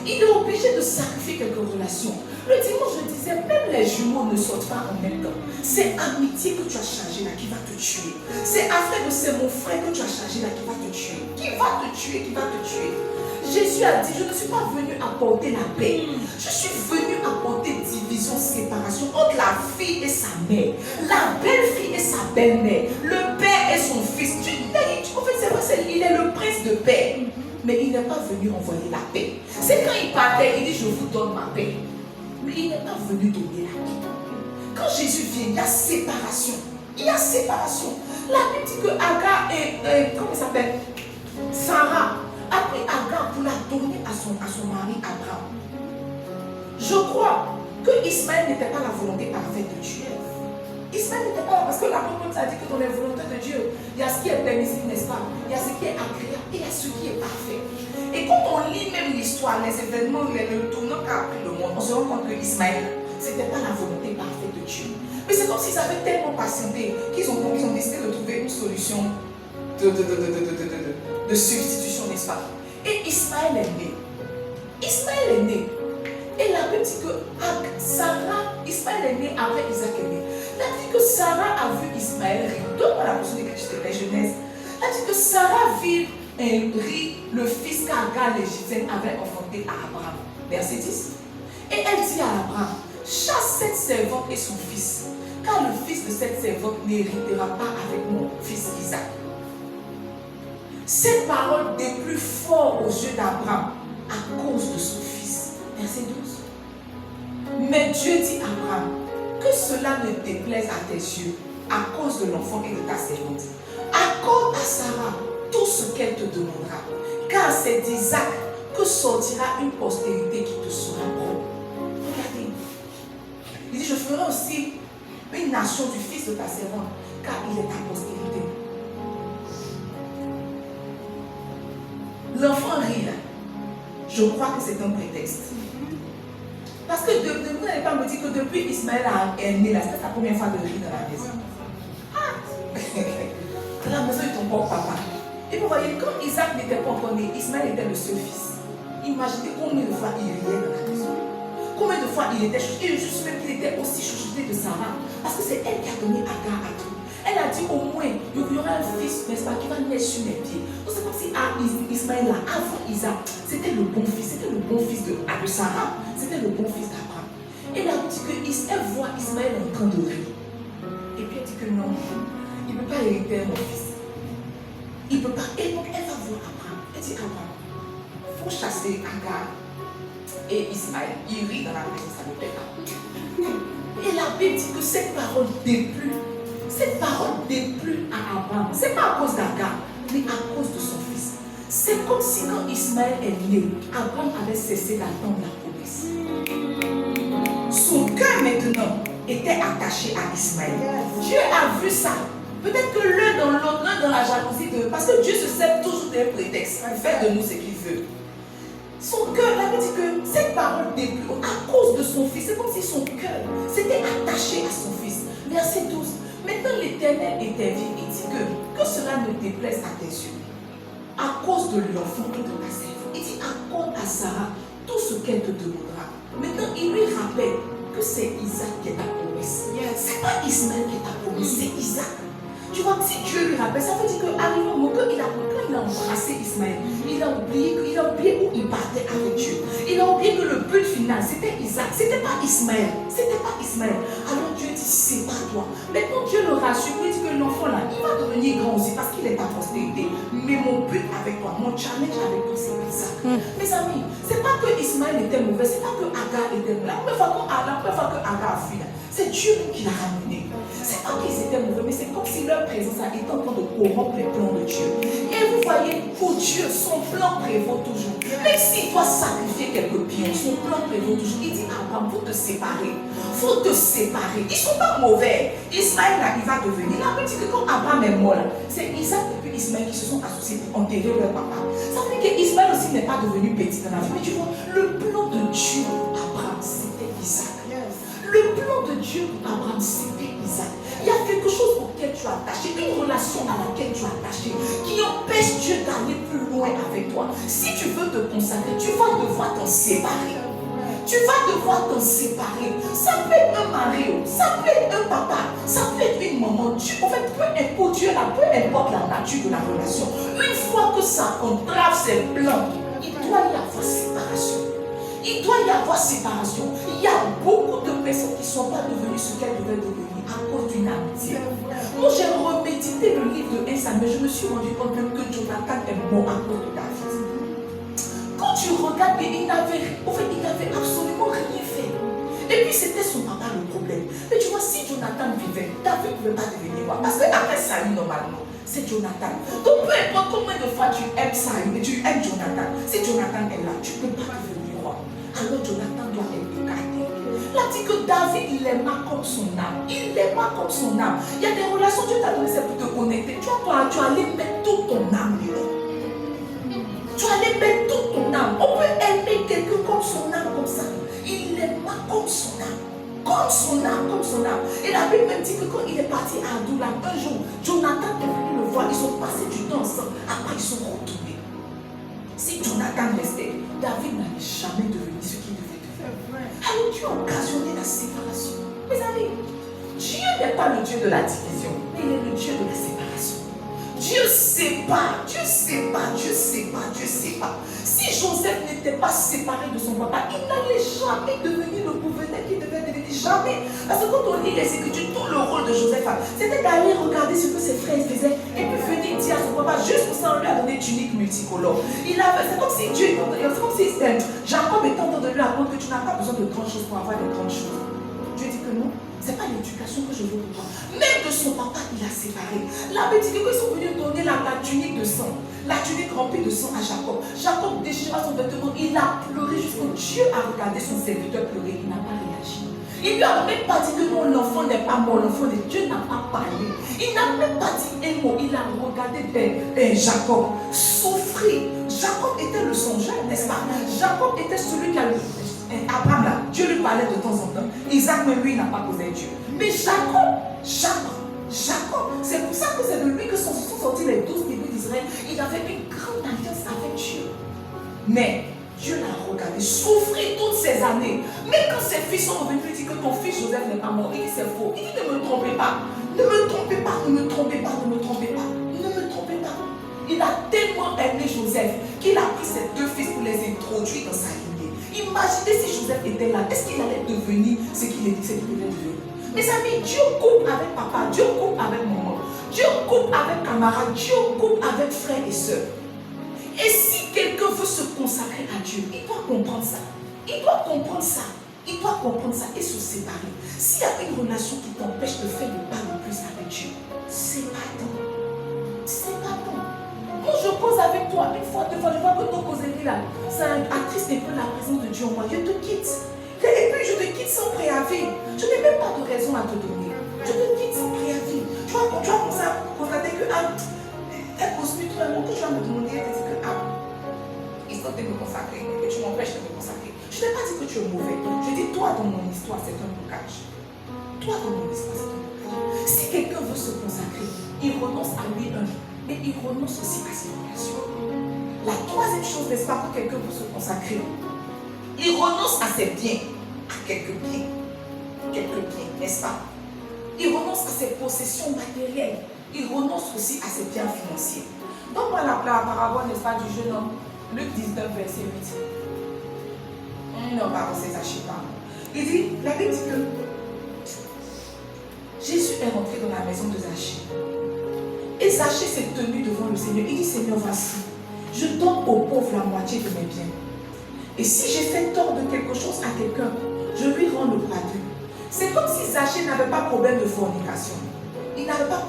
Il est obligé de sacrifier quelques relations. Le dimanche, je disais, même les jumeaux ne sortent pas en même temps. C'est amitié que tu as chargé là qui va te tuer. C'est affaire de c'est mon frère que tu as chargé là qui va te tuer. Qui va te tuer, qui va te tuer. Jésus a dit, je ne suis pas venu apporter la paix. Je suis venu apporter division, séparation entre la fille et sa mère. La belle-fille et sa belle-mère. Le père et son fils. En fait, c'est vrai, il est le prince de paix. Mais il n'est pas venu envoyer la paix. C'est quand il partait, il dit, je vous donne ma paix. Mais il n'est pas venu donner la paix. Quand Jésus vient, il y a séparation. Il y a séparation. La Bible dit que Agar et comment il s'appelle? Sarah a pris Agar pour la donner à son mari Abraham. Je crois que Ismaël n'était pas la volonté parfaite de Dieu. Ismaël n'était pas là parce que la Bible a dit que dans les volontés de Dieu, il y a ce qui est permissif, n'est-ce pas? Il y a ce qui est agréable et il y a ce qui est parfait. Et quand on lit même l'histoire, les événements, le tournant qu'a pris le monde, on se rend compte que Ismaël, ce n'était pas la volonté parfaite de Dieu. Mais c'est comme s'ils avaient tellement patienté qu'ils ont décidé de trouver une solution de substitution, n'est-ce pas? Et Ismaël est né. Ismaël est né. Et la Bible dit que Ismaël est né après Isaac est né. La Bible dit que Sarah a vu Ismaël rire. Donne-moi la portion d'écriture de la Genèse. La Bible dit que Sarah vit rire le fils qu'Agar l'Égyptienne avait enfanté à Abraham. Verset 10. Et elle dit à Abraham, chasse cette servante et son fils, car le fils de cette servante n'héritera pas avec mon fils Isaac. Cette parole déplut fort aux yeux d'Abraham à cause de son fils. Verset 12. Mais Dieu dit à Abraham, que cela ne déplaise à tes yeux à cause de l'enfant et de ta servante. Accorde à Sarah tout ce qu'elle te demandera, car c'est d'Isaac que sortira une postérité qui te sera propre. Regardez. Il dit, je ferai aussi une nation du fils de ta servante, car il est ta postérité. L'enfant rit là. Je crois que c'est un prétexte. Parce Parce que vous n'allez pas me dire que depuis Ismaël est né, c'est la première fois de rire dans la maison. Dans la maison de ton bon papa. Et vous voyez, quand Isaac n'était pas encore né, Ismaël était le seul fils. Imaginez combien de fois il riait dans la maison. Combien de fois il était chouchouté. Et juste même qu'il était aussi chouchouté de Sarah. Parce que c'est elle qui a donné Agar à tout. Elle a dit au moins, il y aura un fils, n'est-ce pas, qui va naître sur mes pieds. Donc c'est comme si Ismaël, là, avant Isaac, c'était le bon fils. C'était le bon fils de Sarah. C'était le bon fils d'Abraham. Elle a dit qu'elle voit Ismaël en train de rire. Et puis elle dit que non, il ne peut pas hériter mon fils. Il ne peut pas. Et donc elle va voir Abraham. Elle dit Abraham, il faut chasser Agar et Ismaël. Il rit dans la maison, ça ne plaît pas. Et la Bible dit que cette parole déplut. Cette parole déplut à Abraham. Ce n'est pas à cause d'Agar, mais à cause de son fils. C'est comme si quand Ismaël est né, Abraham avait cessé d'attendre la promesse. Son cœur maintenant était attaché à Ismaël. Dieu a vu ça. Peut-être que l'un dans l'autre, l'un dans la jalousie de... Parce que Dieu se sert toujours d'un prétexte pour faire de nous ce qu'il veut. Son cœur, la Bible dit que cette parole déplut à cause de son fils. C'est comme si son cœur s'était attaché à son fils. Verset 12. Maintenant l'Éternel intervient et dit que cela ne déplaise à tes yeux. À cause de l'enfant et de la sève. Il dit accorde à Sarah tout ce qu'elle te demandera. Maintenant il lui rappelle que c'est Isaac qui est ta promesse. C'est pas Ismaël qui est ta promesse, c'est Isaac. Tu vois, si Dieu lui rappelle, ça veut dire qu'arrivé au moment quand il a embrassé Ismaël, il a oublié où il partait avec Dieu. Il a oublié que le but final, c'était Isaac. C'était pas Ismaël. C'était pas Ismaël. Alors Dieu dit, c'est pas toi. Maintenant Dieu le rassure, il dit que l'enfant là, il va devenir grand aussi parce qu'il est ta postérité. Mais mon but avec toi, mon challenge avec toi, c'est Isaac. Mes amis, c'est pas que Ismaël était mauvais, c'est pas que Agar était mauvais. La première fois que Agar a fui, c'est Dieu qui l'a ramené. C'est pas qu'ils étaient mauvais, mais c'est comme si leur présence était en train de corrompre les plans de Dieu. Et vous voyez, pour Dieu, son plan prévaut toujours. Même s'il doit sacrifier quelques pions, son plan prévaut toujours. Il dit à Abraham, faut te séparer. Faut te séparer. Ils ne sont pas mauvais. Ismaël, là, il va devenir. Il a dit que quand Abraham est mort, c'est Isaac et puis Ismaël qui se sont associés pour enterrer leur papa. Ça veut dire qu'Ismaël aussi n'est pas devenu petit dans la vie. Mais tu vois, le plan de Dieu pour Abraham, c'était Isaac. Le plan de Dieu pour Abraham, c'était Isaac. Il y a quelque chose auquel tu es attaché, une relation à laquelle tu es attaché, qui empêche Dieu d'aller plus loin avec toi. Si tu veux te consacrer, tu vas devoir t'en séparer. Tu vas devoir t'en séparer. Ça peut être un mari, ça peut être un papa, ça peut être une maman. En fait, peu importe Dieu, peu importe la nature de la relation, une fois que ça entrave ses plans, il doit y avoir séparation. Il doit y avoir séparation. Il y a beaucoup de personnes qui ne sont pas devenues ce qu'elles devaient devenir à cause d'une amitié. Moi, j'ai remédité le livre de 1 Samuel, je me suis rendu compte même que Jonathan est mort à cause de David. Quand tu regardes, il n'avait absolument rien fait. Et puis c'était son papa le problème. Mais tu vois, si Jonathan vivait, David ne pouvait pas devenir roi. Parce qu'après Saül, normalement, c'est Jonathan. Donc peu importe combien de fois tu aimes Saül et tu aimes Jonathan, si Jonathan est là, tu ne peux pas devenir roi. Alors Jonathan doit être écarté. Il a dit que David, il l'aima comme son âme. Il l'aima comme son âme. Il y a des relations, Dieu t'a donné, c'est pour te connecter. Tu allais mettre toute ton âme dedans. Tu allais mettre toute ton âme. On peut aimer quelqu'un comme son âme, comme ça. Il l'aima comme son âme. Comme son âme, comme son âme. Et la Bible même dit que quand il est parti à Adoulam, un jour, Jonathan est venu le voir. Ils ont passé du temps ensemble. Après, ils sont retournés. Si Jonathan restait, David n'allait jamais devenir ce qu'il devait devenir. Alors Dieu a occasionné la séparation. Mes amis, Dieu n'est pas le Dieu de la division, mais il est le Dieu de la séparation. Dieu sépare, Dieu sépare, Dieu sépare, Dieu sépare. Si Joseph n'était pas séparé de son papa, il n'allait jamais devenir le gouverneur qu'il devait devenir. Jamais. Parce que quand on lit les Écritures, tout le rôle de Joseph, c'était d'aller regarder ce que ses frères faisaient et puis venir dire à son papa, juste pour ça, on lui a donné une tunique multicolore. C'est comme si Dieu, c'est comme si Jacob était en train de lui apprendre que tu n'as pas besoin de grandes choses pour avoir de grandes choses. Dieu dit que non. Ce n'est pas l'éducation que je veux pour toi. Même de son papa, il a séparé. La Bible dit que quand ils sont venus donner la tunique de sang, la tunique remplie de sang à Jacob, Jacob déchira son vêtement, il a pleuré jusqu'au Dieu a regardé son serviteur pleurer, il n'a pas réagi. Il ne lui a même pas dit que non, l'enfant n'est pas mort, l'enfant de Dieu n'a pas parlé. Il n'a même pas dit un mot, il a regardé Jacob souffrir. Jacob était le songeur, n'est-ce pas? Jacob était celui qui a Abraham là, Dieu lui parlait de temps en temps. Isaac, même lui, n'a pas posé Dieu. Mais Jacob, c'est pour ça que c'est de lui que sont sortis les 12 tribus d'Israël. Il avait une grande alliance avec Dieu. Mais Dieu l'a regardé, souffrir toutes ces années. Mais quand ses fils sont revenus, il dit que ton fils Joseph n'est pas mort. Il dit c'est faux. Il dit ne me trompez pas. Ne me trompez pas, ne me trompez pas, ne me trompez pas. Ne me trompez pas. Il a tellement aimé Joseph qu'il a pris ses 2 fils pour les introduire dans sa lignée. Imaginez si Joseph était là, est-ce qu'il allait devenir ce qu'il devait devenir? Mes amis, Dieu coupe avec papa, Dieu coupe avec maman, Dieu coupe avec camarades, Dieu coupe avec frères et sœurs. Et si quelqu'un veut se consacrer à Dieu, il doit comprendre ça. Il doit comprendre ça. Il doit comprendre ça et se séparer. S'il y a une relation qui t'empêche de faire le pas le plus avec Dieu, c'est pas bon. C'est pas bon. Quand je cause avec toi, une fois, deux fois, je vois que ton causerie là, ça attriste un peu la présence de Dieu en moi. Je te quitte. Et puis je te quitte sans préavis. Je n'ai même pas de raison à te donner. Je te quitte sans préavis. Tu vas commencer à constater que elle cause plus trop un mot que tu vas me demander, elle te dit que il faut de me consacrer, que tu m'empêches de me consacrer. Je n'ai pas dit que tu es mauvais. Je dis toi dans mon histoire, c'est un blocage. Toi dans mon histoire, c'est un blocage. Si quelqu'un veut se consacrer, il renonce à lui-même, mais il renonce aussi à ses relations. La troisième chose, n'est-ce pas, quand quelqu'un veut se consacrer, il renonce à ses biens, à quelques biens, n'est-ce pas? Il renonce à ses possessions matérielles. Il renonce aussi à ses biens financiers. Donne-moi la parabole, n'est-ce pas, du jeune homme, Luc 19, verset 8. Non, pardon, c'est Zachée, pardon. Il dit, la Bible dit que Jésus est rentré dans la maison de Zachée. Et Zachée s'est tenu devant le Seigneur. Il dit, Seigneur, voici, je donne aux pauvres la moitié de mes biens. Et si j'ai fait tort de quelque chose à quelqu'un, je lui rends le quadruple. C'est comme si Zachée n'avait pas de problème de fornication. Il n'avait pas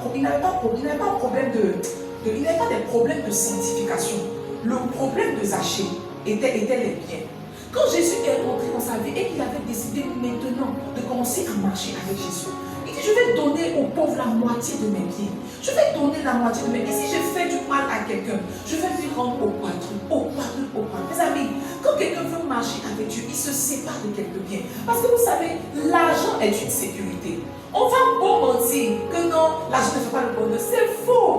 des problèmes de sanctification. Le problème de Zachée était les biens. Quand Jésus est rentré dans sa vie et qu'il avait décidé maintenant de commencer à marcher avec Jésus, il dit, je vais donner aux pauvres la moitié de mes biens. Je vais donner la moitié de mes biens. Et si je fais du mal à quelqu'un, je vais lui rendre au quadruple. Mes amis, quand quelqu'un veut marcher avec Dieu, il se sépare de quelques biens. Parce que vous savez, l'argent est une sécurité. On va beau mentir que non, l'argent ne fait pas le bonheur. C'est faux.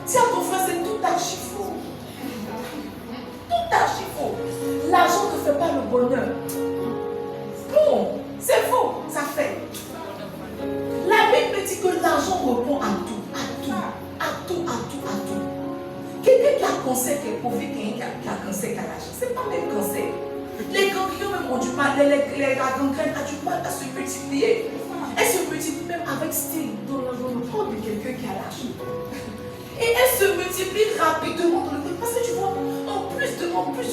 Tiens, ton frère, c'est tout archi faux. Tout archi faux. L'argent ne fait pas le bonheur. Non, c'est faux. Ça fait. La Bible dit que l'argent répond à tout. Quelqu'un qui a cancer, qui est pauvre, quelqu'un qui a cancer, qui a l'argent. Ce n'est pas même cancer. Les ganglions même ont du mal, les gangrènes ont du mal à se multiplier. Elles se multiplient même avec style dans le corps de quelqu'un qui a l'argent. Et elles se multiplient rapidement dans le corps. Parce que tu vois, en plus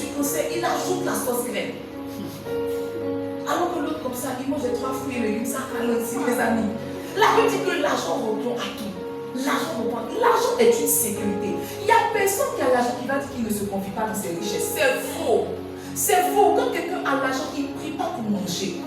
du cancer, il ajoute la sauce graine. Alors que l'autre comme ça, il mange 3 fruits et légumes, ça ralentit mes amis. La Bible dit que l'argent répond à tout. L'argent est une sécurité. Il n'y a personne qui a l'argent qui va dire qu'il ne se confie pas dans ses richesses. C'est faux. C'est faux. Quand quelqu'un a l'argent, il ne prie pas pour manger.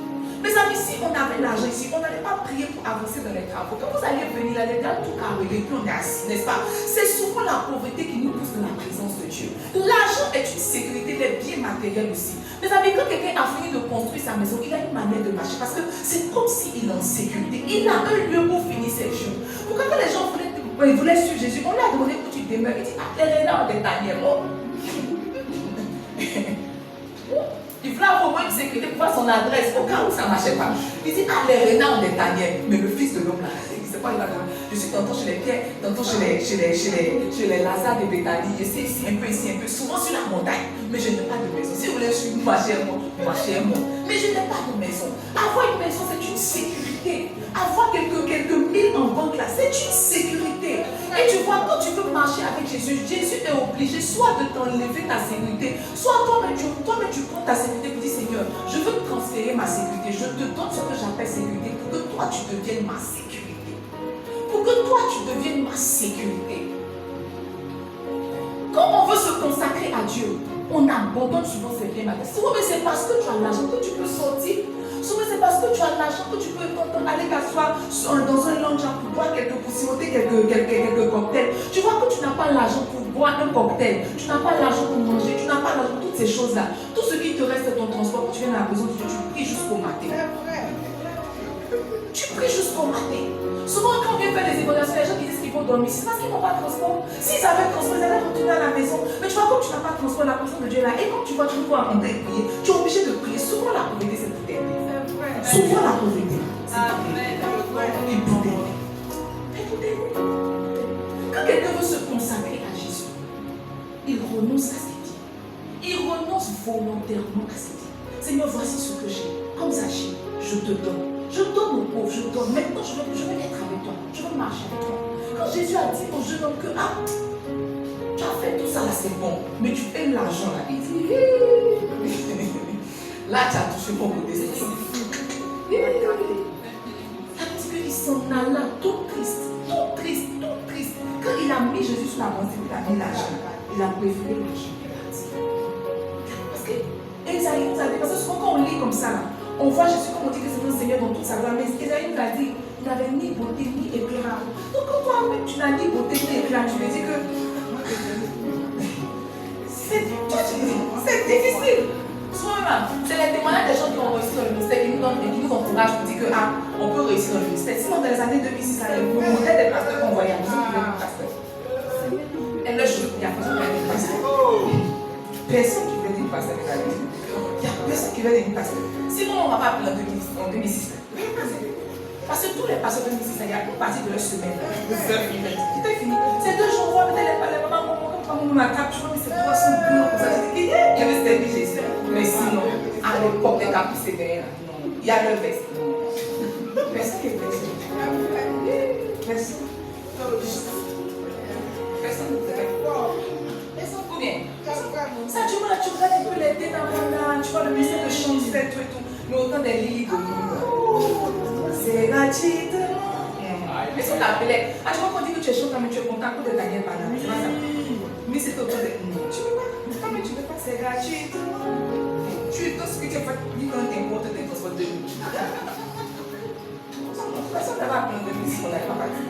Mes amis, si on avait l'argent ici, on n'allait pas prier pour avancer dans les travaux. Quand vous allez venir là, les gars, tout carré, puis on est assis, n'est-ce pas? C'est souvent la pauvreté qui nous pousse dans la présence de Dieu. L'argent est une sécurité, les biens matériels aussi. Mes amis, quand quelqu'un a fini de construire sa maison, il a une manière de marcher parce que c'est comme s'il est en sécurité. Il a un lieu pour finir ses jours. Pourquoi quand les gens voulaient suivre Jésus, on lui a demandé où tu demeures. Il dit, les renards des tanières. Il voulait avoir au moins une sécurité pour voir son adresse au cas où ça ne marchait pas. Il dit, les renards des tanières. Mais le fils de l'homme là, il ne sait pas, il va dire, je suis tantôt chez les Pierre, tantôt chez les Lazare de Béthanie, je sais ici un peu, souvent sur la montagne, mais je n'ai pas de maison. Si vous voulez suivre, marchez moi. Mais je n'ai pas de maison. Avoir une maison, c'est une sécurité. Avoir quelques mille en banque là, c'est une sécurité. Et tu vois, quand tu veux marcher avec Jésus, Jésus est obligé soit de t'enlever ta sécurité, soit toi-même tu prends ta sécurité et tu dis, Seigneur, je veux transférer ma sécurité. Je te donne ce que j'appelle sécurité pour que toi tu deviennes ma sécurité. Pour que toi tu deviennes ma sécurité. Quand on veut se consacrer à Dieu, on abandonne souvent ses biens matériels. Souvent, c'est parce que tu as l'argent que tu peux sortir. Souvent, c'est parce que tu as l'argent que tu peux aller t'asseoir dans un lounge pour boire pour siroter quelques cocktails. Tu vois que tu n'as pas l'argent pour boire un cocktail. Tu n'as pas l'argent pour manger. Tu n'as pas l'argent pour toutes ces choses-là. Tout ce qui te reste, c'est ton transport. Tu viens dans la maison de Dieu, tu pries jusqu'au matin. Tu pries jusqu'au matin. Souvent, quand on vient faire des évaluations, les gens qui disent qu'ils vont dormir, c'est parce qu'ils n'ont pas de transport. S'ils avaient transport, ils allaient retourner à la maison. Mais tu vois, comme tu n'as pas de transport, la présence de Dieu est là. Et quand tu vois, tu ne peux pas entrer prier. Tu es obligé de prier. Souvent, la pauvreté, c'est pour t'aider. Souvent, la pauvreté, c'est pour t'aider. Quand quelqu'un veut se consacrer à Jésus, il renonce à ses biens. Il renonce volontairement à ses biens. Seigneur, voici ce que j'ai. Comme Zachée, je te donne. Je donne aux pauvres, je donne. Maintenant, je veux être avec toi. Je veux marcher avec toi. Quand Jésus a dit au jeune homme que tu as fait tout ça là, c'est bon. Mais tu aimes l'argent là. Il dit, là, tu as touché mon côté. Ça veut dire qu'il s'en alla tout triste. Tout triste, tout triste. Quand il a mis Jésus sur la pensée, il a mis l'argent. Il a préféré l'argent. Parce que Esaïe nous a dit, parce que souvent quand on lit comme ça, là, on voit Jésus comme on dit que c'est le Seigneur dans toute sa gloire. Mais Esaïe nous a dit, il n'avait ni beauté ni éclat. Donc quand toi-même tu n'as ni beauté ni éclat, tu veux dire que c'est difficile. C'est les témoignages des gens qui ont réussi dans le ministère qui nous encouragent pour dire que on peut réussir dans le ministère. Sinon, dans les années 2006, le modèle des pasteurs qu'on voyait, nous sommes des pasteurs. Et là, il y a personne qui veut être pasteur. Personne qui veut être pasteur. Il y a personne qui veut être pasteur. Sinon, on ne va pas appeler en 2006. Parce que tous les pasteurs de 2006, il y a une partie de leur semaine. C'était fini. C'est 2 jours, on voit peut-être les mamans, comme on m'a capté, je vois, mais c'est 300 millions comme ça. Il y avait servi Jésus. Mais sinon, à l'époque, les capes, c'était là. Il y a le veste. Personne qui est veste. Personne. Personne ne te fait. Ou bien, ça, tu vois, tu regardes un peu les dénamas, tu vois le ministère de chant, tout et tout. Mais autant des livres. C'est gratuitement. Mais si on t'appelait, tu vois qu'on dit que tu es chanteur, mais tu es content pour te gagner par là. C'est pas ça. Mais c'est autour de. Tu peux pas. Mais tu peux pas, c'est gratuitement. Tu tout ce que tu as fait, ni quand tu importes des transports de nuit. Personne ne va apprendre de musique, on n'a pas parti.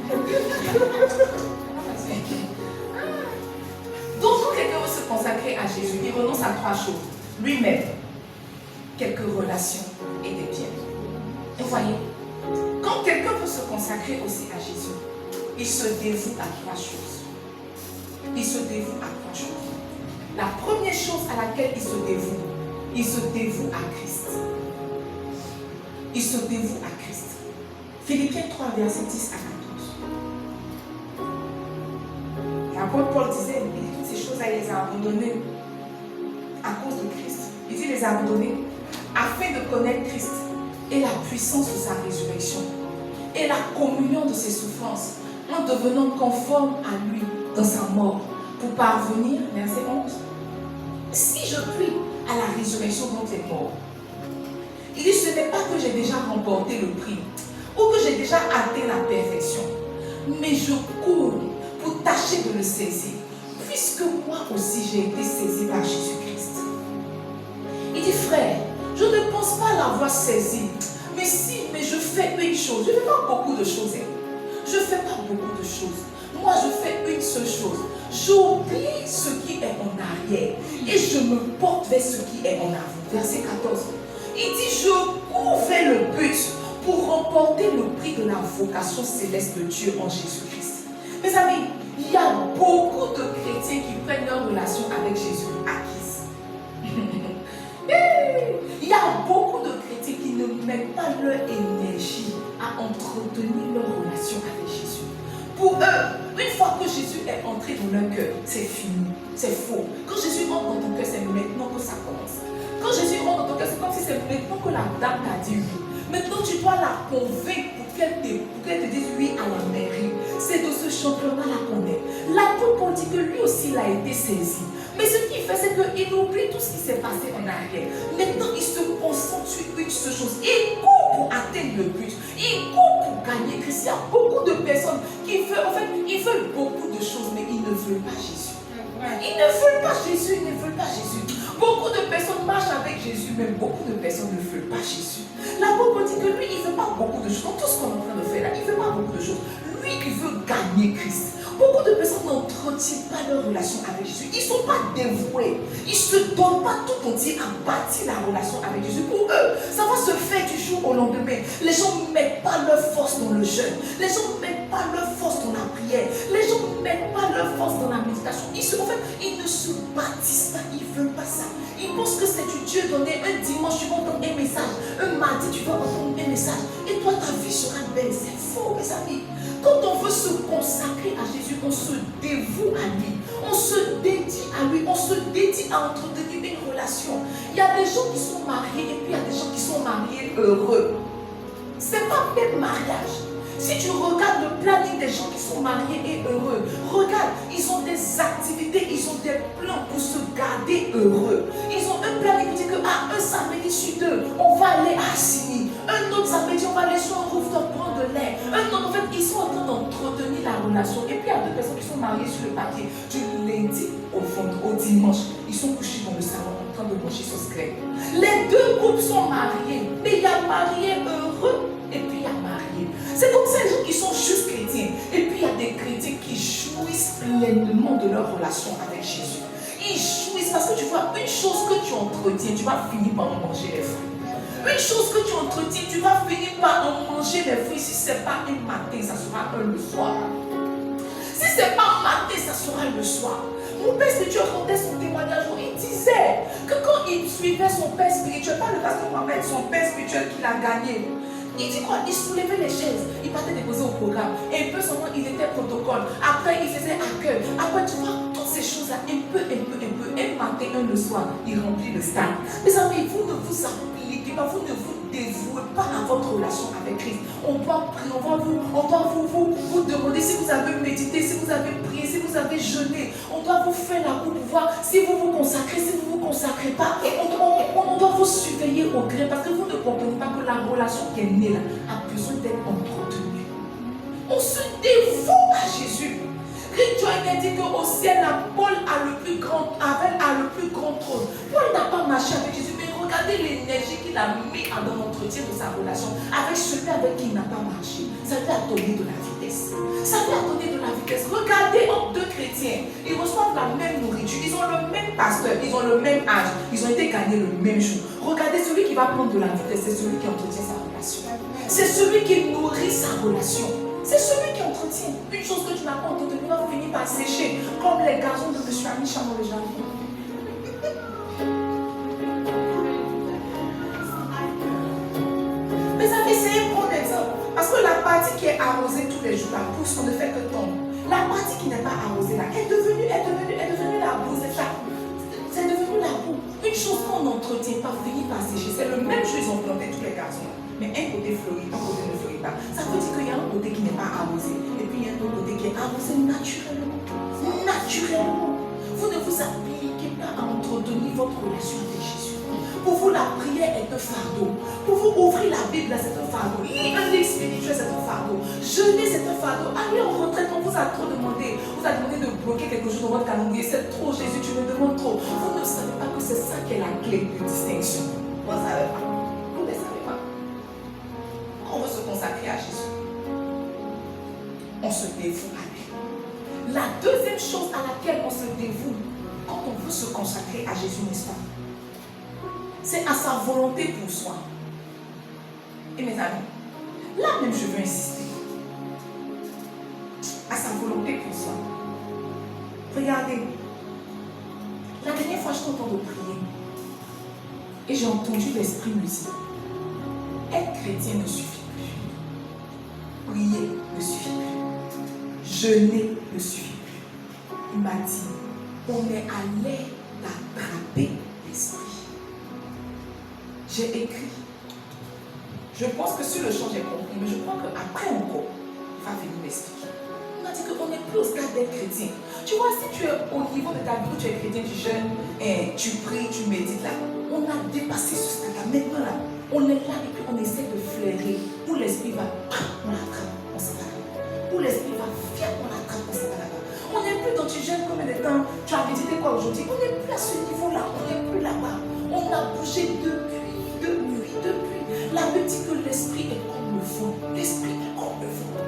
Donc, quand quelqu'un veut se consacrer à Jésus, il renonce à 3 choses. Lui-même, quelques relations et des biens. Vous voyez, quand quelqu'un veut se consacrer aussi à Jésus, il se dévoue à 3 choses. Il se dévoue à 3 choses. La première chose à laquelle il se dévoue à Christ. Il se dévoue à Christ. Philippiens 3, verset 10 à 14. L'apôtre Paul disait, il dit toutes ces choses-là, il les a abandonnées à cause de Christ. Il dit les a abandonnées afin de connaître Christ et la puissance de sa résurrection et la communion de ses souffrances en devenant conforme à lui dans sa mort pour parvenir, verset 11, si je puis à la résurrection dont il est mort. Il dit, ce n'est pas que j'ai déjà remporté le prix ou que j'ai déjà atteint la perfection, mais je cours pour tâcher de le saisir, puisque moi aussi j'ai été saisi par Jésus-Christ. Il dit, frère, je ne pense pas l'avoir saisi, mais je fais une chose. Je ne fais pas beaucoup de choses. Je ne fais pas beaucoup de choses. Moi, je fais une seule chose. J'oublie ce qui est en arrière et je me porte vers ce qui est en avant. Verset 14. Il dit, je cours vers le but pour remporter le prix de la vocation céleste de Dieu en Jésus-Christ. Mes amis, il y a beaucoup de chrétiens qui prennent leur relation avec Jésus acquise. Il y a beaucoup de chrétiens qui ne mettent pas leur énergie à entretenir leur relation avec Jésus. Pour eux, une fois que Jésus est entré dans leur cœur, c'est fini, c'est faux. Quand Jésus entre dans ton cœur, c'est maintenant que ça commence. Quand Jésus rentre dans ton cœur, c'est comme si c'est maintenant que la dame t'a dit oui. Maintenant, tu dois la convaincre pour qu'elle te dise oui à la mairie. C'est de ce championnat-là qu'on est. L'apôtre Paul dit que lui aussi, il a été saisi. Mais ce qu'il fait, c'est qu'il oublie tout ce qui s'est passé en arrière. Maintenant, il se concentre sur une seule chose. Il court pour atteindre le but. Il court pour gagner Christ. Il y a beaucoup de personnes qui veulent, ils veulent beaucoup de choses, mais ils ne veulent pas Jésus. Ils ne veulent pas Jésus, ils ne veulent pas Jésus. Beaucoup de personnes marchent avec Jésus, mais beaucoup de personnes ne veulent pas Jésus. L'apôtre dit que lui, il ne veut pas beaucoup de choses. Dans tout ce qu'on est en train de faire là, il ne veut pas beaucoup de choses. Lui, il veut gagner Christ. Beaucoup Beaucoup de personnes n'entretiennent pas leur relation avec Jésus. Ils ne sont pas dévoués. Ils ne se donnent pas tout entier à bâtir la relation avec Jésus. Pour eux, ça va se faire du jour au lendemain. Les gens ne mettent pas leur force dans le jeûne. Les gens ne mettent pas leur force dans la prière. Les gens ne mettent pas leur force dans la méditation. En fait, ils ne se bâtissent pas. Ils ne veulent pas ça. Ils pensent que c'est du Dieu donné. Un dimanche, tu vas entendre un message. Un mardi, tu vas entendre un message. Et toi, ta vie sera belle. C'est faux, mes amis. Quand on veut se consacrer à Jésus, on se dévoue à lui. On se dédie à lui. On se dédie à entretenir une relation. Il y a des gens qui sont mariés et puis il y a des gens qui sont mariés heureux. Ce n'est pas même mariage. Si tu regardes le planning des gens qui sont mariés et heureux, regarde, ils ont des activités, ils ont des plans pour se garder heureux. Ils ont un planning qui dit que un samedi sur deux, on va aller à Assini. Un autre samedi, on va aller sur un rooftop prendre de l'air. Un autre, en fait, ils sont en train d'entretenir la relation. Et puis il y a deux personnes qui sont mariées sur le papier. Du lundi au dimanche, ils sont couchés dans le salon en train de manger sauce crème. Les deux couples sont mariés. Mais il y a marié heureux et puis il y a marié. C'est donc ces gens qui sont juste chrétiens. Et puis il y a des chrétiens qui jouissent pleinement de leur relation avec Jésus. Ils jouissent parce que tu vois, une chose que tu entretiens, tu vas finir par en manger les fruits. Une chose que tu entretiens, tu vas finir par en manger les fruits. Si ce n'est pas un matin, ça sera le soir. Si ce n'est pas un matin, ça sera le soir. Mon père spirituel racontait son témoignage où il disait que quand il suivait son père spirituel, pas le pasteur Mohamed, son père spirituel qu'il a gagné. Il dit quoi? Il soulevait les chaises, il partait déposer au programme. Et un peu seulement, il était protocole. Après, il faisait accueil. Après, tu vois, toutes ces choses-là, un peu. Un matin, un le soir, il remplit le stade. Mes amis, vous ne vous appliquez pas, vous ne vous dévouez pas à votre relation avec Christ. On doit prier, on doit vous demander si vous avez médité, si vous avez prié, si vous avez jeûné. On doit vous faire la cour pour voir si vous vous consacrez, si vous ne vous consacrez pas. On doit vous surveiller au gré parce que vous ne comprenez pas que la relation qui est née là a besoin d'être entretenue. On se dévoue à Jésus. Rick Joyner dit qu'au ciel, Paul avait le plus grand trône. Paul n'a pas marché avec Jésus, mais regardez l'énergie qu'il a mis dans l'entretien de sa relation avec celui avec qui il n'a pas marché. Ça lui a donné de la vitesse. Regardez entre deux chrétiens, ils reçoivent la même nourriture, ils ont le même pasteur, ils ont le même âge, ils ont été gagnés le même jour. Regardez, celui qui va prendre de la vitesse, c'est celui qui entretient sa relation. C'est celui qui nourrit sa relation. C'est celui qui entretient. Une chose que tu n'as pas entretenue va finir par sécher, comme les gazons de M. Amicha dans le jardin. Mais ça fait, c'est un bon exemple. Parce que la partie qui est arrosée tous les jours, la pousse, on ne fait que tomber. La partie qui n'est pas arrosée là, est devenue la boue. C'est devenu la boue. Une chose qu'on n'entretient pas finit par sécher. C'est le même jour, ils ont planté tous les gazons. Mais un côté fleurit, un côté ne fleurit pas. Ça veut dire qu'il y a un côté qui n'est pas arrosé. Et puis il y a un autre côté qui est arrosé naturellement. Naturellement. Vous ne vous appliquez pas à entretenir votre relation avec Jésus. Pour vous, la prière est un fardeau. Pour vous, ouvrir la Bible, c'est un fardeau. Lire un livre spirituel, c'est un fardeau. Jeûner, c'est un fardeau. Aller en retraite, on vous a trop demandé. On vous a demandé de bloquer quelque chose dans votre calendrier. C'est trop, Jésus, tu me demandes trop. Vous ne savez pas que c'est ça qui est la clé de distinction. Vous ne savez pas. Vous ne savez pas. On veut se consacrer à Jésus. On se dévoue à lui. La deuxième chose à laquelle on se dévoue quand on veut se consacrer à Jésus, n'est-ce pas? C'est à sa volonté pour soi. Et mes amis, là même je veux insister. À sa volonté pour soi. Regardez. La dernière fois, je suis en train de prier. Et j'ai entendu l'esprit me dire, être chrétien ne suffit plus. Prier ne suffit plus. Jeûner ne suffit plus. Il m'a dit, on est allé d'attraper l'esprit. J'ai écrit. Je pense que sur le champ, j'ai compris, mais je crois qu'après encore, il va venir m'expliquer. On a dit qu'on n'est plus au stade d'être chrétien. Tu vois, si tu es au niveau de ta vie où tu es chrétien, tu jeûnes, tu pries, tu médites là, on a dépassé ce stade-là. Maintenant là, on est là et puis on essaie de flairer. Où l'esprit va, on l'attrape, on s'en va là. Où l'esprit va, on l'attrape, on s'en va là-bas. On n'est plus dans tu jeûnes combien de temps, tu as médité quoi aujourd'hui. On n'est plus à ce niveau-là, on n'est plus là-bas. On a bougé depuis. La Bible dit que l'esprit est comme le vent. L'esprit est comme le vent.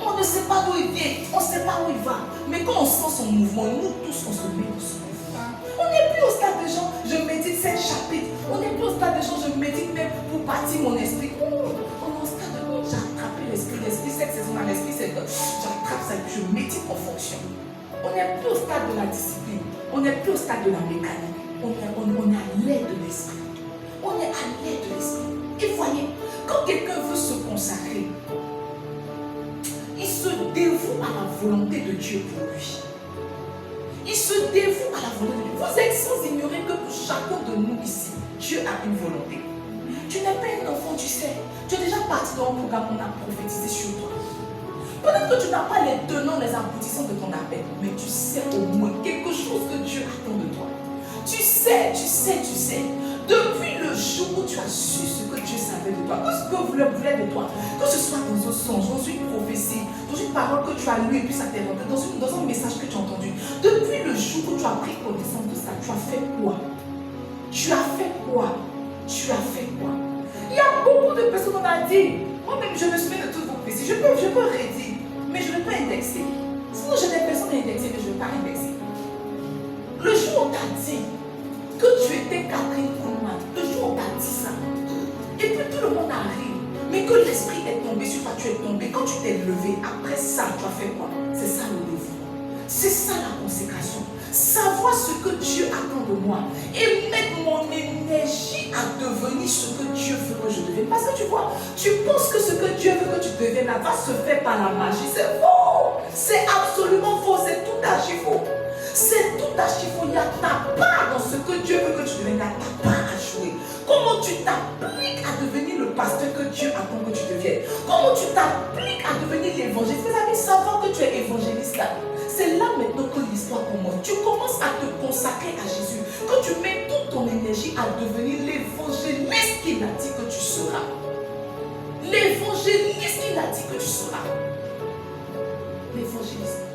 On ne sait sait pas d'où il vient, on ne sait pas où il va. Mais quand on sent son mouvement, nous tous, on se met dans son mouvement. On n'est plus au stade de gens, je médite 7 chapitres. On n'est plus au stade de gens, je médite même pour bâtir mon esprit. On est au stade de j'ai attrapé l'esprit. L'esprit, cette saison-là, l'esprit, c'est j'attrape ça et je médite en fonction. On n'est plus au stade de la discipline. On n'est plus au stade de la mécanique. On est à l'aide de l'esprit. On est à l'aide de l'esprit. Et voyez, quand quelqu'un veut se consacrer, il se dévoue à la volonté de Dieu pour lui. Il se dévoue à la volonté de Dieu. Vous êtes sans ignorer que pour chacun de nous ici, Dieu a une volonté. Tu n'es pas un enfant, tu sais. Tu es déjà parti dans un programme qu'on a prophétisé sur toi. Peut-être que tu n'as pas les tenants, les aboutissants de ton appel, mais tu sais au moins quelque chose que Dieu attend de toi. Tu sais. Depuis le jour où tu as su ce que Dieu savait de toi, que ce que voulait de toi, que ce soit dans un songe, dans une prophétie, dans une parole que tu as lue et puis ça t'est rentré, dans un message que tu as entendu, depuis le jour où tu as pris connaissance de ça, tu as fait quoi? Tu as fait quoi? Tu as fait quoi? Il y a beaucoup de personnes qui m'ont dit, moi-même je me souviens de toutes vos prophéties, je peux redire, mais je ne vais pas indexer. Sinon j'ai des personnes à indexer, mais je ne vais pas indexer. Le jour où tu as dit que tu étais Catherine Kuhlman, le jour où tu as dit ça, et puis tout le monde arrive, mais que l'esprit est tombé sur toi, tu es tombé, quand tu t'es levé, après ça, tu as fait quoi? C'est ça le dévouement. C'est ça la consécration. Savoir ce que Dieu attend de moi et mettre mon énergie à devenir ce que Dieu veut que je devienne. Parce que tu vois, tu penses que ce que Dieu veut que tu deviennes va se faire par la magie. C'est faux. C'est absolument faux. C'est tout archi faux. C'est tout archi faux. Il y a ta part dans ce que Dieu veut que tu deviennes. Il y a ta part à jouer. Comment tu t'appliques à devenir le pasteur que Dieu attend que tu deviennes? Comment tu t'appliques à devenir l'évangéliste? Vous avez savoir que tu es évangéliste là. C'est là maintenant que l'histoire commence. Tu commences à te consacrer à Jésus. Quand tu mets toute ton énergie à devenir l'évangéliste qu'il a dit que tu seras. L'évangéliste qu'il a dit que tu seras. L'évangéliste.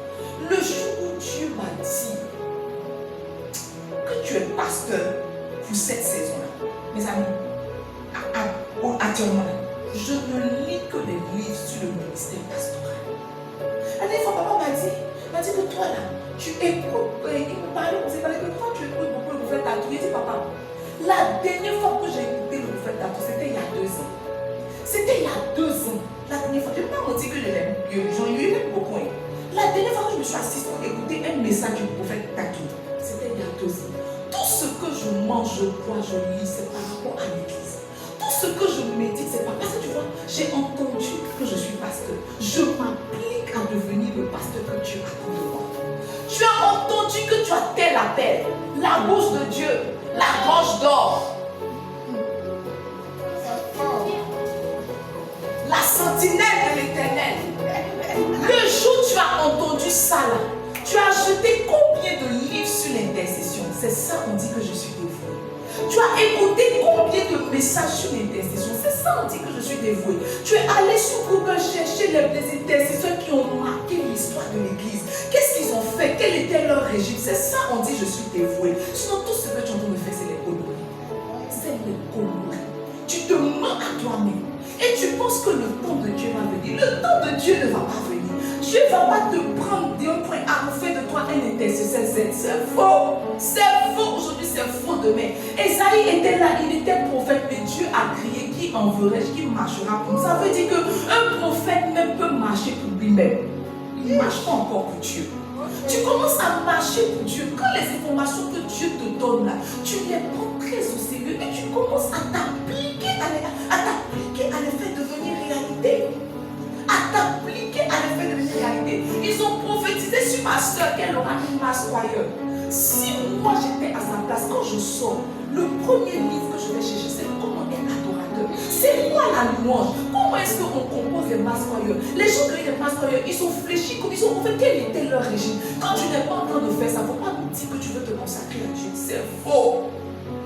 Le jour où Dieu m'a dit que tu es pasteur pour cette saison-là, mes amis, actuellement, je ne lis que les livres sur le ministère pastoral. La dernière fois, papa m'a dit que toi là, tu écoutes, il me parlait, que toi tu écoutes beaucoup le prophète Tatou. Il dit papa, la dernière fois que j'ai écouté le prophète Tatou, c'était il y a 2 ans. C'était il y a 2 ans. La dernière fois, je ne vais pas me dire que je l'aime, j'en ai eu beaucoup. La dernière fois que je me suis assise pour écouter un message du prophète Tatou, c'était il y a 2 ans. Tout ce que je mange, je bois, je lis, c'est par rapport à l'église. Tout ce que je médite, c'est pas parce que tu vois, j'ai entendu que je suis pasteur. Je m'applique à devenir le pasteur que Dieu attend de moi. Tu as entendu que tu as tel appel, la bouche de Dieu, la gorge d'or, la sentinelle de l'Éternel. Le jour où tu as entendu ça là, tu as jeté combien de livres sur l'intercession? C'est ça qu'on dit que je suis dévouée. Tu as écouté combien de messages sur l'intercession? C'est ça on dit que je suis dévouée. Tu es allé sur Google chercher les intercesseurs qui ont marqué l'histoire de l'église. Qu'est-ce qu'ils ont fait? Quel était leur régime? C'est ça on dit je suis dévouée. Sinon tout ce que tu es en train de faire, c'est les conneries. C'est les conneries. Tu te mens à toi-même. Et tu penses que le temps de Dieu va venir. Le temps de Dieu ne va pas venir. Dieu ne va pas te prendre d'un point A pour faire de toi un intercesseur. C'est faux. C'est faux. Aujourd'hui, c'est faux demain. Esaïe était là, il était prophète, mais Dieu a crié qui enverrai-je, qui marchera pour nous. Ça veut dire qu'un prophète même peut marcher pour lui-même. Il ne marche pas encore pour Dieu. Tu commences à marcher pour Dieu. Quand les informations que Dieu te donne là, tu les prends très au sérieux et tu commences à t'appliquer, à les faire devenir réalité. À t'appliquer, à les faire devenir réalité. Ils ont prophétisé sur ma soeur qu'elle aura une masse royale. Si moi j'étais à sa place, quand je sors, le premier livre que je vais chercher, c'est comment être adorateur. C'est quoi la louange? Comment est-ce qu'on compose les masses royales? Les gens qui ont des masses royales, ils sont fléchis comme ils ont fait. Quel était leur régime? Quand tu n'es pas en train de faire ça, il ne faut pas nous dire que tu veux te consacrer à Dieu. C'est faux.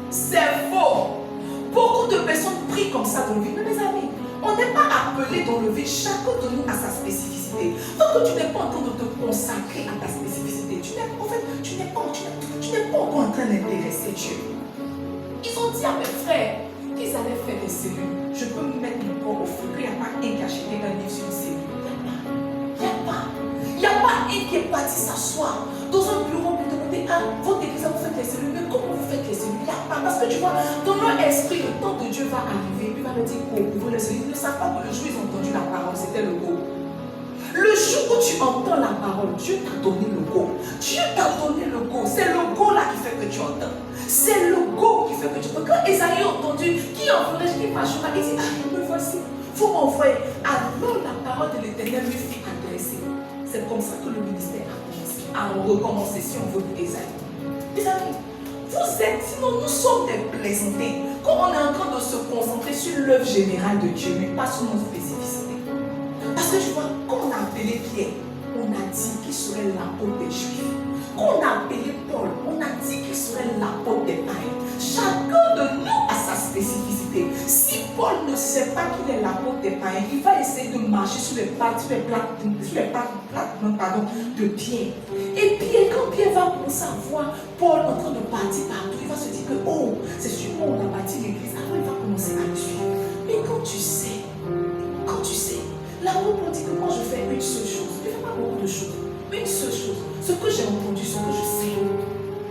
C'est faux. Beaucoup de personnes prient comme ça dans le vide. Mais mes amis, on n'est pas appelé dans le vide. Chacun de nous a sa spécificité. Tant que tu n'es pas en train de te consacrer à ta spécificité, tu n'es pas encore en train d'intéresser Dieu. Ils ont dit à mes frères qu'ils allaient faire des cellules. Je peux me mettre mon corps au feu, qu'il n'y a pas un qui a acheté un livre sur une cellule. Il n'y a pas. qui est parti s'asseoir dans un bureau pour demander votre église, vous faites les cellules, mais comment vous faites les cellules? Parce que tu vois, dans leur esprit, le temps de Dieu va arriver, puis il va leur dire go, ouvrez les cellules. Ils ne savent pas que le jour où ils ont entendu la parole, c'était le go. Le jour où tu entends la parole, Dieu t'a donné le go. Dieu t'a donné le go. C'est le go là qui fait que tu entends. C'est le go qui fait que tu entends. Quand Esaïe a entendu, qui enverrait, qui marchera, il dit, me voici, il faut m'envoyer. Alors la parole de l'Éternel lui fit adresser. C'est comme ça que le ministère a commencé. À recommencer si on veut Esaïe. Mes amis, vous êtes, sinon nous sommes des plaisantins. Quand on est en train de se concentrer sur l'œuvre générale de Dieu, mais pas sur nos spécificités. Parce que je vois, quand on a appelé Pierre, on a dit qu'il serait l'apôtre des Juifs. Quand on a appelé Paul, on a dit qu'il serait l'apôtre des païens. Chacun de nous a sa spécificité. Si Paul ne sait pas qu'il est l'apôtre des païens, il va essayer de marcher sur les pattes, de Pierre. Et puis, quand Pierre va commencer à voir Paul en train de partir partout, il va se dire que, oh, c'est sûrement on a bâti l'église. Alors il va commencer à le suivre. Mais quand tu sais, l'apôtre dit que moi je fais une seule chose. Je ne fais pas beaucoup de choses. Une seule chose. Ce que j'ai entendu, ce que je sais,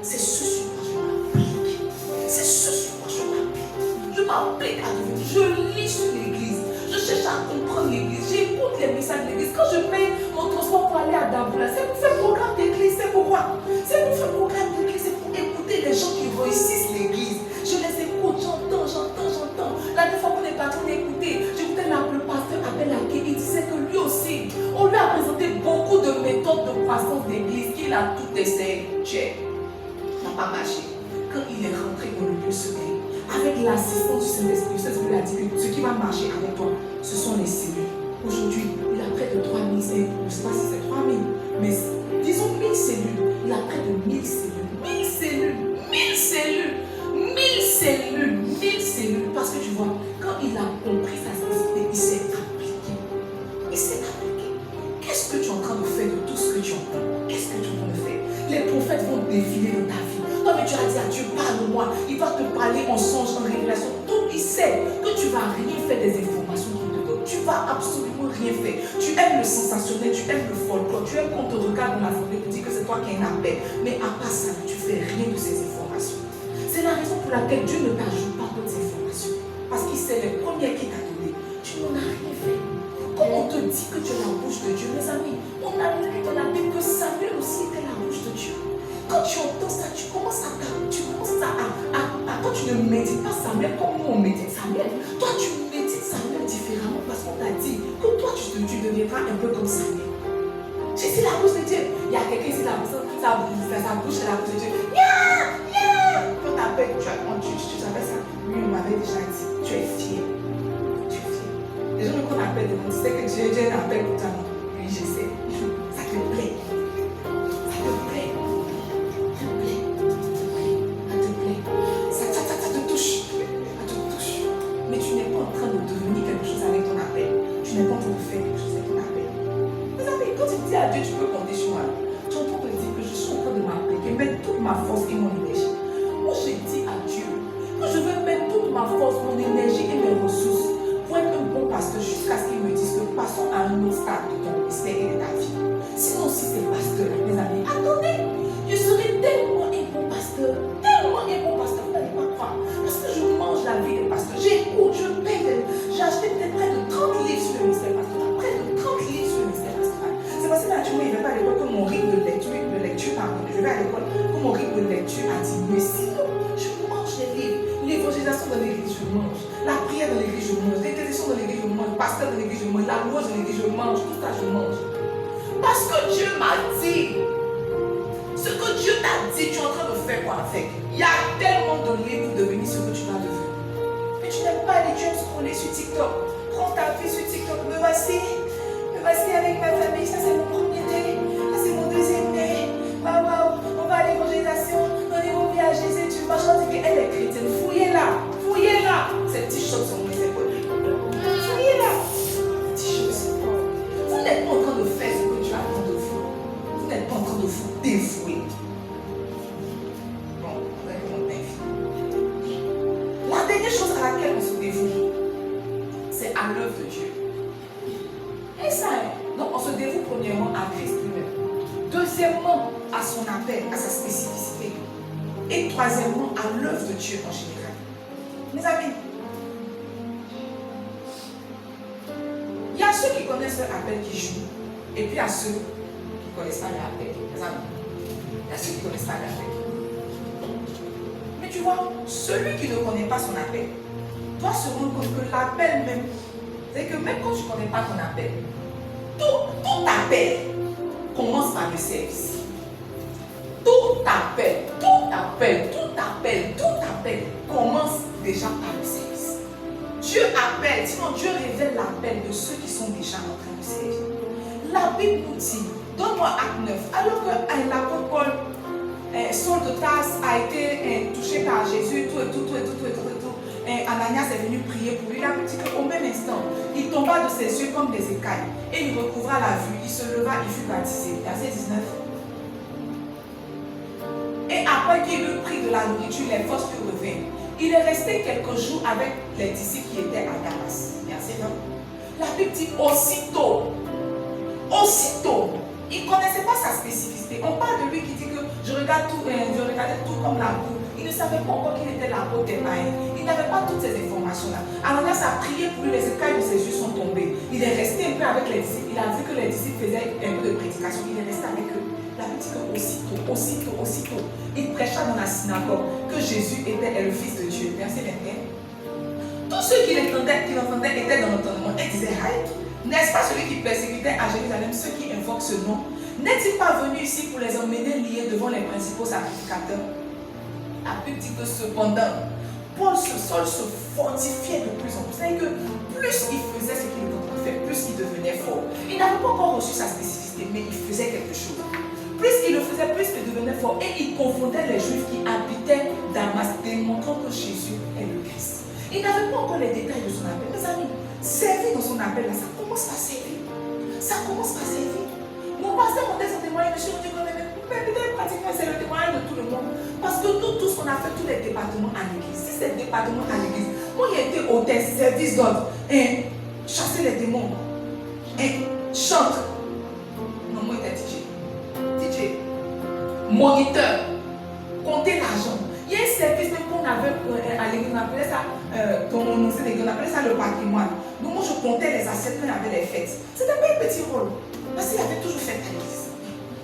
c'est ce sur quoi je m'applique. C'est ce sur quoi je m'applique. Je m'applique à Dieu. Je lis sur l'église. Je cherche à comprendre l'église. J'écoute les messages de l'église. Quand je paye mon transport pour aller à Daboula, c'est pour faire programme d'église. C'est pourquoi? C'est pour faire programme d'église. C'est pour écouter les gens qui réussissent l'église. Je les écoute, j'entends. La dernière fois qu'on est parti, on a écouté. J'écoutais le pasteur Abel Aké. Il disait que lui aussi, on lui a présenté beaucoup de méthodes de croissance d'église qu'il a tout essayé. Ça n'a pas marché. Quand il est rentré dans le lieu secret, avec l'assistance du Saint-Esprit, le Saint-Esprit a dit que ce qui va marcher avec toi, ce sont les cellules. Aujourd'hui, il a près de 3000 cellules. Je ne sais pas si c'est 3000, mais disons 1000 cellules. Il a près de 1000 cellules. 1000 cellules. 1000 cellules. 1000 cellules. Parce que tu vois, quand il a compris sa spécificité, il s'est appliqué. Qu'est-ce que tu es en train de faire de tout ce que tu entends? Qu'est-ce que tu es en train de faire? Les prophètes vont défiler dans ta vie. Toi, mais tu as dit à Dieu, parle-moi. Il va te parler en songe, en révélation. Donc, il sait que tu ne vas rien faire des informations qu'il te donne. Tu ne vas absolument rien faire. Tu aimes le sensationnel, tu aimes le folklore, tu aimes qu'on te regarde dans la journée pour dire que c'est toi qui as un appel. Mais à part ça, tu ne fais rien de ces informations. C'est la raison pour laquelle Dieu ne t'ajoute pas d'autres informations. Parce qu'il sait les premières qu'il t'a données. Tu n'en as rien fait. Quand on te dit que tu es la bouche de Dieu, mes amis, on a lu dans la Bible que Samuel aussi était la bouche de Dieu. Quand tu entends ça, tu commences à quand tu ne médites pas Samuel comme nous on médite Samuel, toi tu médites Samuel différemment parce qu'on t'a dit que toi tu deviendras un peu comme Samuel. Tu sais la bouche de Dieu. Il y a quelqu'un ici, sa bouche est la bouche de Dieu. Quand t'appelles, tu savais ça. Lui, on m'avait déjà dit, tu es fier. Les gens qu'on appelle de tu sais que Dieu un appel pour toi. Oui, je sais. Ça te plaît. Ça te touche. Mais tu n'es pas en train de devenir quelque chose avec ton appel. Tu n'es pas en train de faire quelque chose avec ton appel. Vous savez, quand tu dis à Dieu, tu peux compter sur moi. Tu es en train de dire que je suis en train de m'appliquer, mettre toute ma force et mon énergie. Moi, je dis à Dieu que je veux mettre toute ma force, mon énergie et mes ressources pour être un bon pasteur jusqu'à ce qu'il me dise que passons à un autre stade de ton ministère et de ta vie. Sinon, si c'est pasteur, mes amis, attendez, je serai tellement un bon pasteur, vous n'allez pas croire. Parce que je mange la vie des pasteurs, j'écoute, je paye, j'ai acheté peut-être près de 30 livres sur le ministère pastoral, près de 30 livres sur le ministère pastoral. C'est parce que naturellement, il ne va pas à l'école que mon rythme de lecture, pardon, je vais à l'école que mon rythme de lecture a diminué. Sinon, je mange les livres. L'évangélisation dans l'église, je mange. La prière dans l'église, je mange. L'intercession dans l'église, je mange. Le pasteur dans l'église, je mange. La louange dans l'église, je mange. Tout ça, je mange. Parce que Dieu m'a dit. Ce que Dieu t'a dit, tu es en train de faire quoi avec? Il y a tellement de livres pour devenir ce que tu vas devenir. Mais tu n'aimes pas les gens scroller sur TikTok. Prends ta vie sur TikTok. Me voici avec ma famille. Ça, c'est mon premier day. Ça, c'est mon deuxième day. Waouh, on va à l'évangélisation. Donnez-vous vie à Jésus. Tu vas chanter qu'elle est chrétienne. Fouillez-la. Ces petites choses sont mes épaules. Fouillez-la. Petites choses. Vous n'êtes pas en train de faire ce que tu as besoin de vous. Vous n'êtes pas en train de vous dévouer. Bon, on va répondre la dernière chose à laquelle on se dévoue, c'est à l'œuvre de Dieu. Et ça, donc on se dévoue premièrement à Christ lui-même. Deuxièmement, à son appel, à sa spécificité. Et troisièmement, à l'œuvre de Dieu en général. Mes amis, il y a ceux qui connaissent leur appel qui jouent, et puis il y a ceux qui ne connaissent pas leur appel. Mes amis, il y a ceux qui ne connaissent pas leur appel. Mais tu vois, celui qui ne connaît pas son appel doit se rendre compte que l'appel même, c'est que même quand tu ne connais pas ton appel, tout appel commence par le service. Tout appel commence déjà par le service. Dieu appelle, sinon Dieu révèle l'appel de ceux qui sont déjà en train de servir. La Bible nous dit, donne-moi Acte 9, alors que l'apôtre Paul, Saul de Tarse a été touché par Jésus, tout. Ananias est venu prier pour lui. La Bible dit qu'au même instant, il tomba de ses yeux comme des écailles et il recouvra la vue. Il se leva, il fut baptisé. Verset 19. Et après qu'il eut pris de la nourriture, les forces lui revinrent. Il est resté quelques jours avec les disciples qui étaient à Damas. Verset 20. La Bible dit aussitôt, il ne connaissait pas sa spécificité. On parle de lui qui dit que je regardais tout comme la boue. Il ne savait pas encore qu'il était l'apôtre des païens. Il n'avait pas toutes ces informations-là. Ananias a prié pour lui, les écailles de ses yeux sont tombées. Il est resté un peu avec les disciples. Il a vu que les disciples faisaient un peu de prédication. Il est resté avec eux. La Bible dit aussitôt, il prêcha dans la synagogue que Jésus est le Fils de Dieu. Verset 21. Tous ceux qui l'entendaient étaient dans l'entendement et disaient Aïe, n'est-ce pas celui qui persécutait à Jérusalem ceux qui invoquent ce nom? N'est-il pas venu ici pour les emmener liés devant les principaux sacrificateurs? La Bible dit que cependant, Saul se fortifiait de plus en plus. C'est-à-dire que plus il faisait ce qu'il était en train de faire, plus il devenait fort. Il n'avait pas encore reçu sa spécificité, mais il faisait quelque chose. Plus il le faisait, plus il devenait fort. Et il confondait les Juifs qui habitaient Damas, démontrant que Jésus est le Christ. Il n'avait pas encore les détails de son appel. Mes amis, servir dans son appel, là, ça commence par servir. Mon pasteur montait son témoignage, monsieur, on dit que peut-être pratiquement c'est le témoignage de tout le monde. Parce que nous tous, on a fait tous les départements à l'église. Si c'est le département à l'église, moi il a été hôtesse, service d'ordre, chasser les démons, chante. Non, moi il était DJ, moniteur, compter l'argent. Il y a un service même qu'on avait à l'église, on appelait ça, on appelait ça le patrimoine. Donc moi je comptais les assiettes quand il y avait les fêtes. C'était pas un petit rôle. Parce qu'il avait toujours fait à l'église.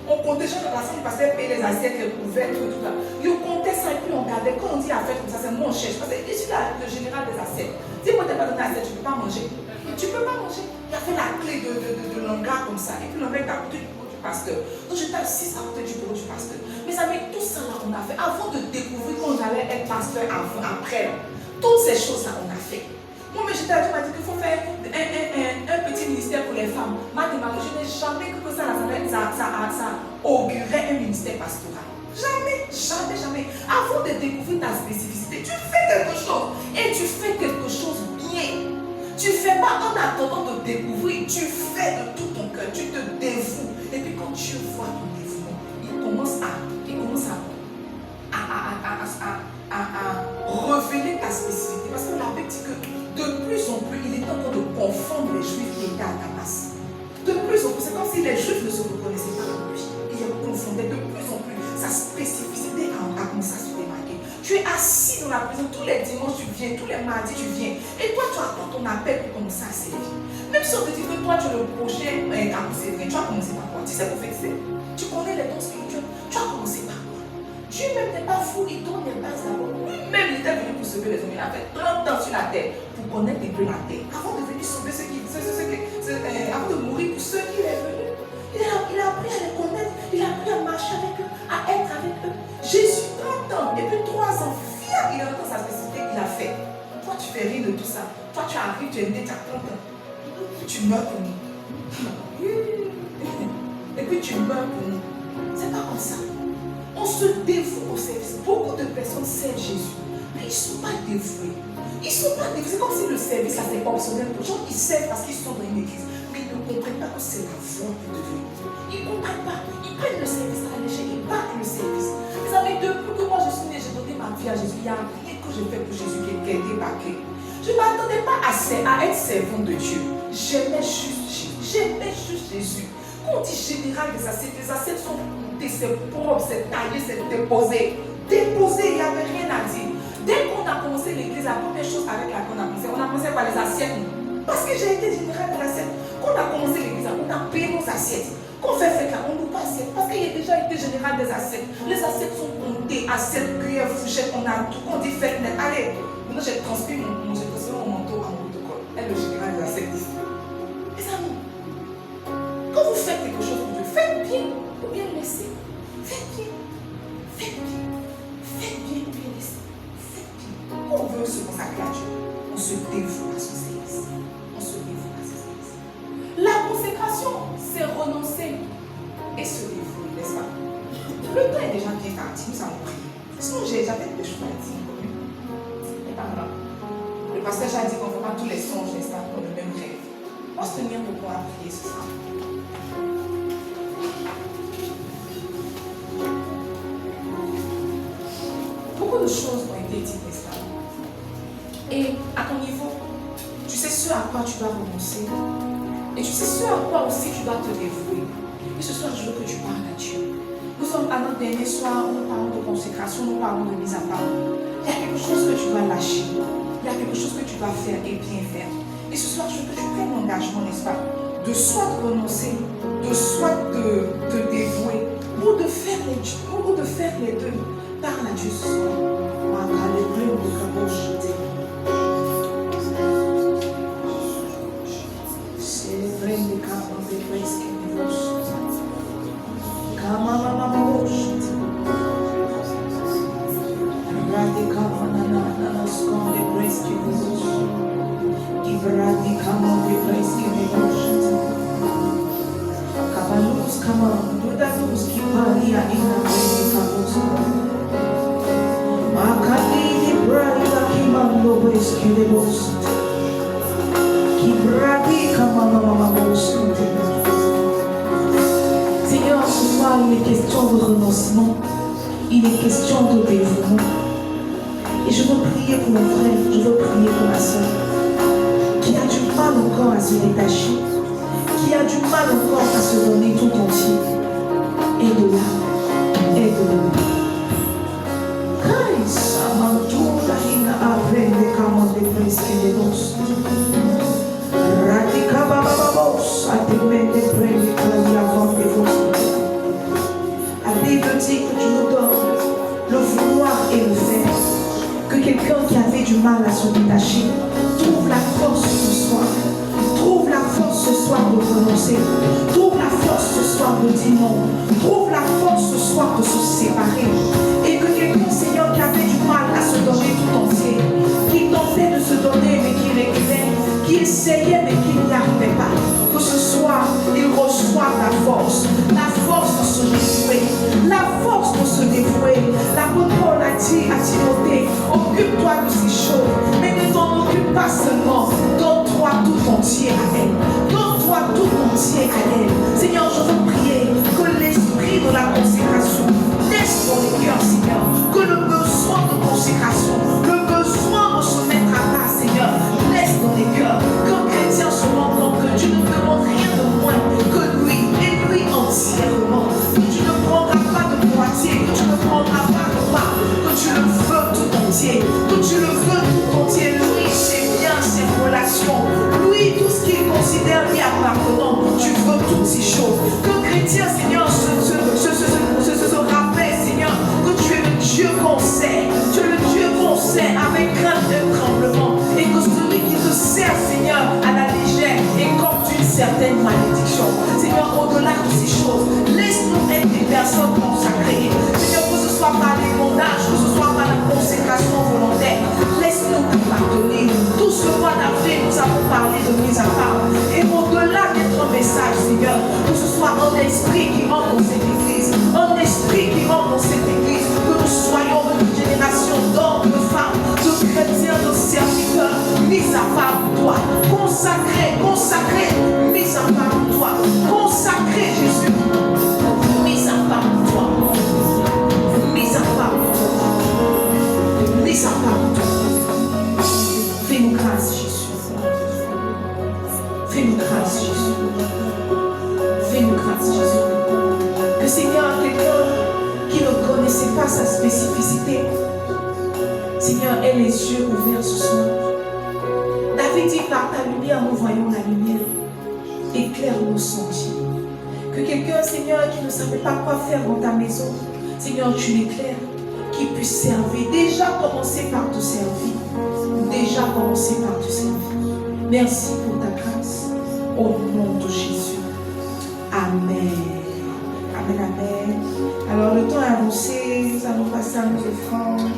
On comptait chaque personne qui passait payer les assiettes, les couverts, tout là. Il comptait ça et puis on regardait. Quand on dit affaire comme ça, c'est mon chef. Parce que je suis là, le général des assiettes. Dis-moi, tu n'as pas donné assiette, tu ne peux pas manger. Tu ne peux pas manger. Il a fait la clé de l'hangar comme ça. Et puis l'hangar est à côté du bureau du pasteur. Donc j'étais assis à côté du bureau du pasteur. Mais ça met tout ça là, on a fait. Avant de découvrir qu'on allait être pasteur après, toutes ces choses-là, on a fait. Moi, mais j'étais là, tu m'as dit qu'il faut faire un petit ministère pour les femmes. Ma démarche, je n'ai jamais cru que ça augurait un ministère pastoral. Jamais. Avant de découvrir ta spécificité, tu fais quelque chose. Et tu fais quelque chose bien. Tu ne fais pas en attendant de découvrir. Tu fais de tout ton cœur. Tu te dévoues. Et puis quand Dieu voit ton dévouement, il commence à révéler ta spécificité. Parce que la Bible dit que de plus en plus, il est en train de confondre les Juifs qui étaient à Damas. De plus en plus, c'est comme si les Juifs ne se reconnaissaient pas en lui. Il les confondait de plus en plus. Sa spécificité a commencé à se démarquer. Tu es assis dans la prison, tous les dimanches tu viens, tous les mardis tu viens. Et toi, tu attends ton appel pour commencer à servir. Même si on te dit que toi, tu es le prochain à servir, tu vas commencer par quoi? Tu sais prophétiser. Tu connais les dons spirituels. Tu vas commencer par quoi? Dieu même n'est pas fou, il donne les bases d'abord. Lui-même, il était venu pour sauver les hommes. Il a fait 30 ans sur la terre pour connaître un peu la terre. Avant de venir sauver avant de mourir pour ceux qui est venu. Il a appris à les connaître, il a appris à marcher avec eux, à être avec eux. Jésus, 30 ans, et puis 3 ans, fier, il a dans sa spécificité qu'il a fait. Toi, tu fais rien de tout ça. Toi, tu arrives, tu es né, tu as 30 ans. Tu meurs pour nous. Et puis tu meurs pour nous. C'est pas comme ça. On se dévoue au service. Beaucoup de personnes servent Jésus, mais ils ne sont pas dévoués. C'est comme si le service là c'est optionnel pour les gens qui servent parce qu'ils sont dans une église, mais ils ne comprennent pas que c'est la volonté de Dieu. Ils ne comprennent pas. Ils prennent le service à l'échec, ils battent le service. Vous savez, depuis que moi je suis née, j'ai donné ma vie à Jésus. Il n'y a rien que j'ai fait pour Jésus qui a été marqué. Je ne m'attendais pas à être servante de Dieu. J'aimais juste Jésus. Quand on dit général des assiettes, les assiettes sont comptées, c'est propre, c'est taillé, c'est déposé. Déposé, il n'y avait rien à dire. Dès qu'on a commencé l'église, la première chose avec laquelle on a commencé par les assiettes. Parce que j'ai été général des assiettes. Quand on a commencé l'église, on a payé nos assiettes. Quand on fait fête là, on nous passe assiette. Parce qu'il y a déjà été général des assiettes. Les assiettes sont comptées, assiettes, cuillères, fourchettes, on a tout. Quand on dit fête, allez, maintenant j'ai transmis mon manteau à mon protocole. Elle est le général des assiettes ici. Les amis, quand vous faites quelque chose pour Dieu, faites bien ou bien laissez. Faites bien. Faites bien. Faites bien ou bien laissez. Faites bien. Quand on veut se consacrer à Dieu, on se dévoue à son service. On se dévoue à son service. La consécration, c'est renoncer et se dévouer, n'est-ce pas? Le temps est déjà bien parti, nous allons prier. Sinon, j'avais des choses à dire. Mais pas grave. Le pasteur a dit qu'on ne fait pas tous les songes, n'est-ce pas, pour le même rêve. On va se tenir debout à prier ce soir. Beaucoup de choses ont été dites, n'est-ce pas? Et à ton niveau, tu sais ce à quoi tu dois renoncer. Et tu sais ce à quoi aussi tu dois te dévouer. Et ce soir, je veux que tu parles à Dieu. Nous sommes à notre dernier soir où nous parlons de consécration, nous parlons de mise à part. Il y a quelque chose que tu dois lâcher. Il y a quelque chose que tu dois faire et bien faire. Et ce soir, je veux que tu prennes l'engagement, n'est-ce pas, de soit renoncer, de soit te dévouer, ou de faire les deux. Parle à Dieu ce soir. Seigneur, ce soir, il est question de renoncement, il est question de dévouement. Et je veux prier pour mon frère, je veux prier pour ma soeur, qui a du mal encore à se détacher, qui a du mal encore à se donner tout entier. Aide-la, aide-le. La Bible dit que tu nous donnes le vouloir et le faire. Que quelqu'un qui avait du mal à se détacher trouve la force ce soir. Trouve la force ce soir de renoncer. Trouve la force ce soir de dire non. Trouve la force ce soir de se séparer. Et que quelqu'un, Seigneur, qui avait du mal à se donner tout entier, qui tentait de se donner mais qui reculait, qui essayait mais qui n'y arrivait pas, que ce soir, il reçoive la force de se dévouer, la force de se dévouer. L'apôtre Paul a dit à Timothée, occupe-toi de ces choses, mais ne t'en occupe pas seulement, donne-toi tout entier à elle. Donne-toi tout entier à elle. Seigneur, je veux prier que l'esprit de la consécration laisse dans les cœurs, Seigneur, que le besoin de consécration, le besoin de se mettre à part, Seigneur, laisse dans les cœurs. Qu'un chrétien se rende compte que tu ne demandes rien de moins que lui, et lui entièrement. Que tu ne prendras pas de moitié, que tu ne prendras pas de part, que tu le veux tout entier, que tu le veux tout entier. Lui, ses biens, ses relations, lui, tout ce qu'il considère lui appartenant, tu veux toutes ces choses. Qu'un chrétien, Seigneur, se rappelle, Seigneur, que tu es le Dieu qu'on sait, tu es le Dieu qu'on sait avec crainte et tremblement, et que celui qui te sert, Seigneur, à la légère écorte une certaine malédiction. Seigneur, au-delà de ces choses, laisse-nous être des personnes consacrées. Seigneur, que ce soit par les bondages, que ce soit par la consécration volontaire, laisse-nous t'appartenir. Tout ce mois d'avril, nous avons parlé de mise à part. Et au-delà d'être un message, Seigneur, que ce soit un esprit qui rentre dans cette église, un esprit qui rentre dans cette église, que nous soyons une génération d'hommes, de femmes, de chrétiens, de serviteurs, mis à part pour toi, consacrés, mis à part pour toi. connaissait pas sa spécificité. Seigneur, aie les yeux ouverts ce soir. David dit, par ta lumière, nous voyons la lumière. Éclaire nos sentiers. Que quelqu'un, Seigneur, qui ne savait pas quoi faire dans ta maison, Seigneur, tu l'éclaires, qu'il puisse servir. Déjà commencer par te servir. Déjà commencer par te servir. Merci pour ta grâce. Au nom de Jésus. Amen. Amen, amen. Alors, le temps est avancé. Nous allons passer à nos offrandes.